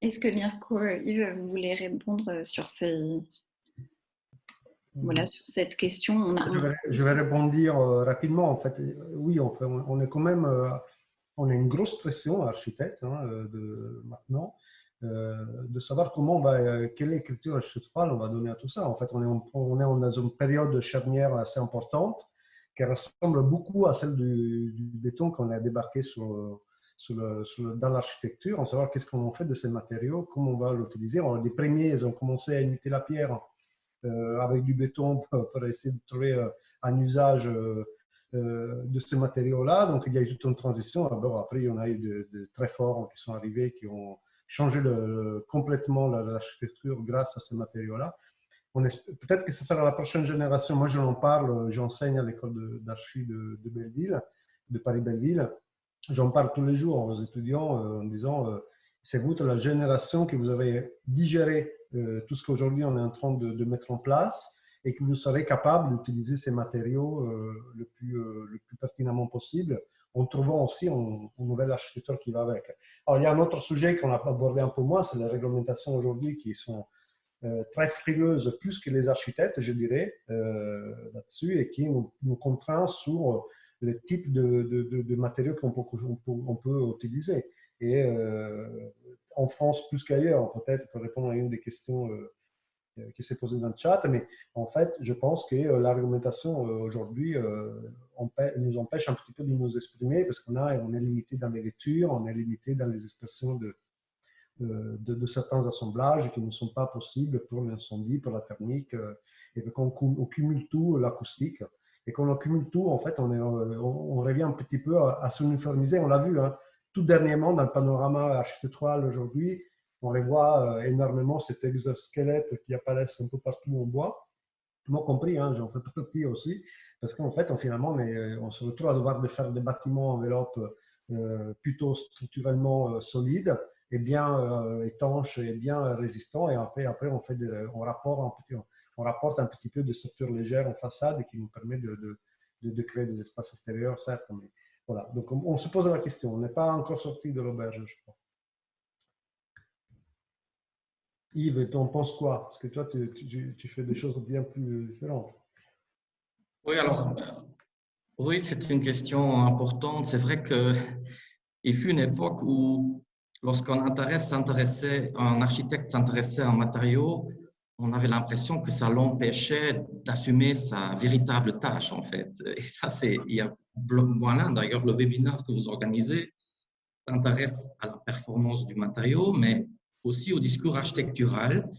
Est-ce que Mirko, Yves, vous voulez répondre sur sur cette question? Je vais répondre rapidement. En fait, oui, on est quand même, on a une grosse pression architecte maintenant. De savoir quelle écriture architecturale on va donner à tout ça. En fait, on est dans une période charnière assez importante qui ressemble beaucoup à celle du béton qu'on a débarqué dans l'architecture, en savoir qu'est-ce qu'on fait de ces matériaux, comment on va l'utiliser. Les premiers, ils ont commencé à imiter la pierre avec du béton pour essayer de trouver un usage de ces matériaux-là. Donc, il y a eu toute une transition. D'abord, après, il y en a eu de très forts qui sont arrivés, qui ont changer complètement l'architecture grâce à ces matériaux-là. Peut-être que ce sera la prochaine génération. Moi, je l'en parle, j'enseigne à l'école d'archi de Belleville, de Paris-Belleville. J'en parle tous les jours aux étudiants en disant c'est vous la génération que vous avez digéré tout ce qu'aujourd'hui on est en train de mettre en place et que vous serez capable d'utiliser ces matériaux le plus pertinemment possible, en trouvant aussi une nouvelle architecture qui va avec. Alors, il y a un autre sujet qu'on a abordé un peu moins, c'est les réglementations aujourd'hui qui sont très frileuses, plus que les architectes, je dirais, là-dessus, et qui nous contraignent sur le type de matériaux qu'on peut utiliser. Et en France, plus qu'ailleurs, peut-être pour répondre à une des questions qui s'est posée dans le chat, mais en fait, je pense que la réglementation aujourd'hui nous empêche un petit peu de nous exprimer parce on est limité dans les lectures, on est limité dans les expressions de certains assemblages qui ne sont pas possibles pour l'incendie, pour la thermique, et qu'on cumule tout, l'acoustique. Et quand on cumule tout, en fait, on revient un petit peu à s'uniformiser. On l'a vu tout dernièrement dans le panorama architectural aujourd'hui. On revoit énormément cet exosquelette qui apparaissent un peu partout en bois. Moi compris, j'en fais partie aussi, parce qu'en fait, finalement, on se retrouve à devoir faire des bâtiments enveloppes plutôt structurellement solides et bien étanches et bien résistants. Et après on rapporte un petit peu de structure légère en façade qui nous permet de créer des espaces extérieurs, certes. Mais voilà. Donc on se pose la question. On n'est pas encore sorti de l'auberge, je crois. Yves, tu en penses quoi? Parce que toi, tu fais des choses bien plus différentes. Oui, alors, oui, c'est une question importante. C'est vrai qu'il fut une époque où, lorsqu'un un architecte s'intéressait à un matériau, on avait l'impression que ça l'empêchait d'assumer sa véritable tâche, en fait. Et ça, voilà, d'ailleurs, le webinaire que vous organisez s'intéresse à la performance du matériau, mais aussi au discours architectural,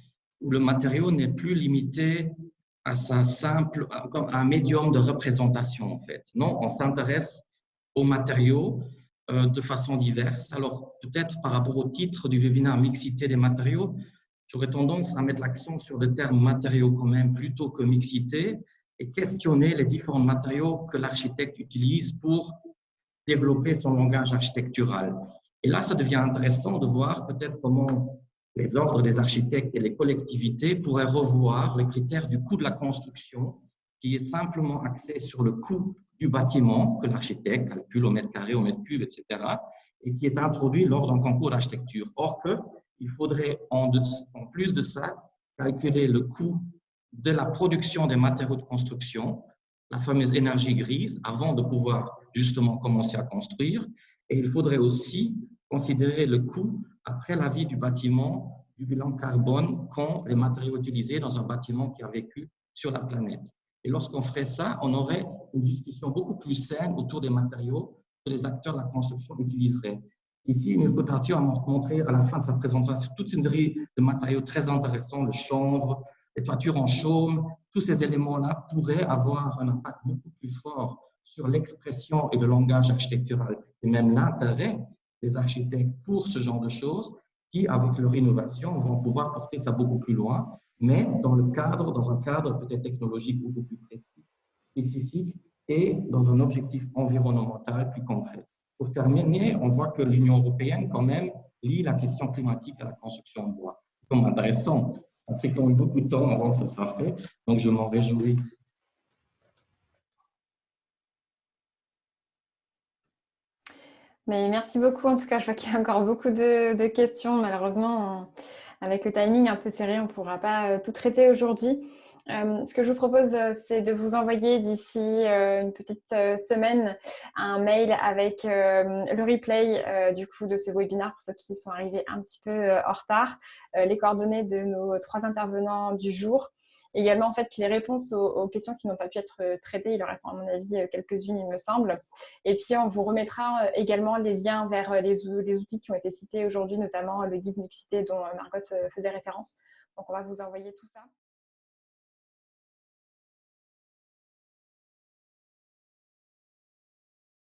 où le matériau n'est plus limité à comme un médium de représentation, en fait. Non, on s'intéresse aux matériaux de façon diverse. Alors, peut-être par rapport au titre du webinaire Mixité des matériaux, j'aurais tendance à mettre l'accent sur le terme matériaux quand même plutôt que mixité et questionner les différents matériaux que l'architecte utilise pour développer son langage architectural. Et là, ça devient intéressant de voir peut-être comment les ordres des architectes et les collectivités pourraient revoir les critères du coût de la construction, qui est simplement axé sur le coût du bâtiment que l'architecte calcule au mètre carré, au mètre cube, etc., et qui est introduit lors d'un concours d'architecture. Or il faudrait, en plus de ça, calculer le coût de la production des matériaux de construction, la fameuse énergie grise, avant de pouvoir justement commencer à construire. Et il faudrait aussi considérer le coût après la vie du bâtiment, du bilan carbone qu'ont les matériaux utilisés dans un bâtiment qui a vécu sur la planète. Et lorsqu'on ferait ça, on aurait une discussion beaucoup plus saine autour des matériaux que les acteurs de la construction utiliseraient. Ici, Mirko Tartio a montré à la fin de sa présentation toute une série de matériaux très intéressants, le chanvre, les toitures en chaume, tous ces éléments-là pourraient avoir un impact beaucoup plus fort sur l'expression et le langage architectural, et même l'intérêt des architectes pour ce genre de choses, qui, avec leur innovation, vont pouvoir porter ça beaucoup plus loin, mais dans un cadre peut-être technologique beaucoup plus précis, spécifique, et dans un objectif environnemental plus concret. Pour terminer, on voit que l'Union européenne, quand même, lie la question climatique à la construction en bois. C'est comme intéressant. Ça fait quand même beaucoup de temps avant que ça soit fait, donc je m'en réjouis. Mais merci beaucoup. En tout cas, je vois qu'il y a encore beaucoup de questions. Malheureusement, avec le timing un peu serré, on ne pourra pas tout traiter aujourd'hui. Ce que je vous propose, c'est de vous envoyer d'ici une petite semaine un mail avec le replay du coup de ce webinaire pour ceux qui sont arrivés un petit peu en retard, les coordonnées de nos 3 intervenants du jour. Également, en fait, les réponses aux questions qui n'ont pas pu être traitées, il en reste à mon avis quelques-unes, il me semble. Et puis, on vous remettra également les liens vers les outils qui ont été cités aujourd'hui, notamment le guide mixité dont Margot faisait référence. Donc, on va vous envoyer tout ça.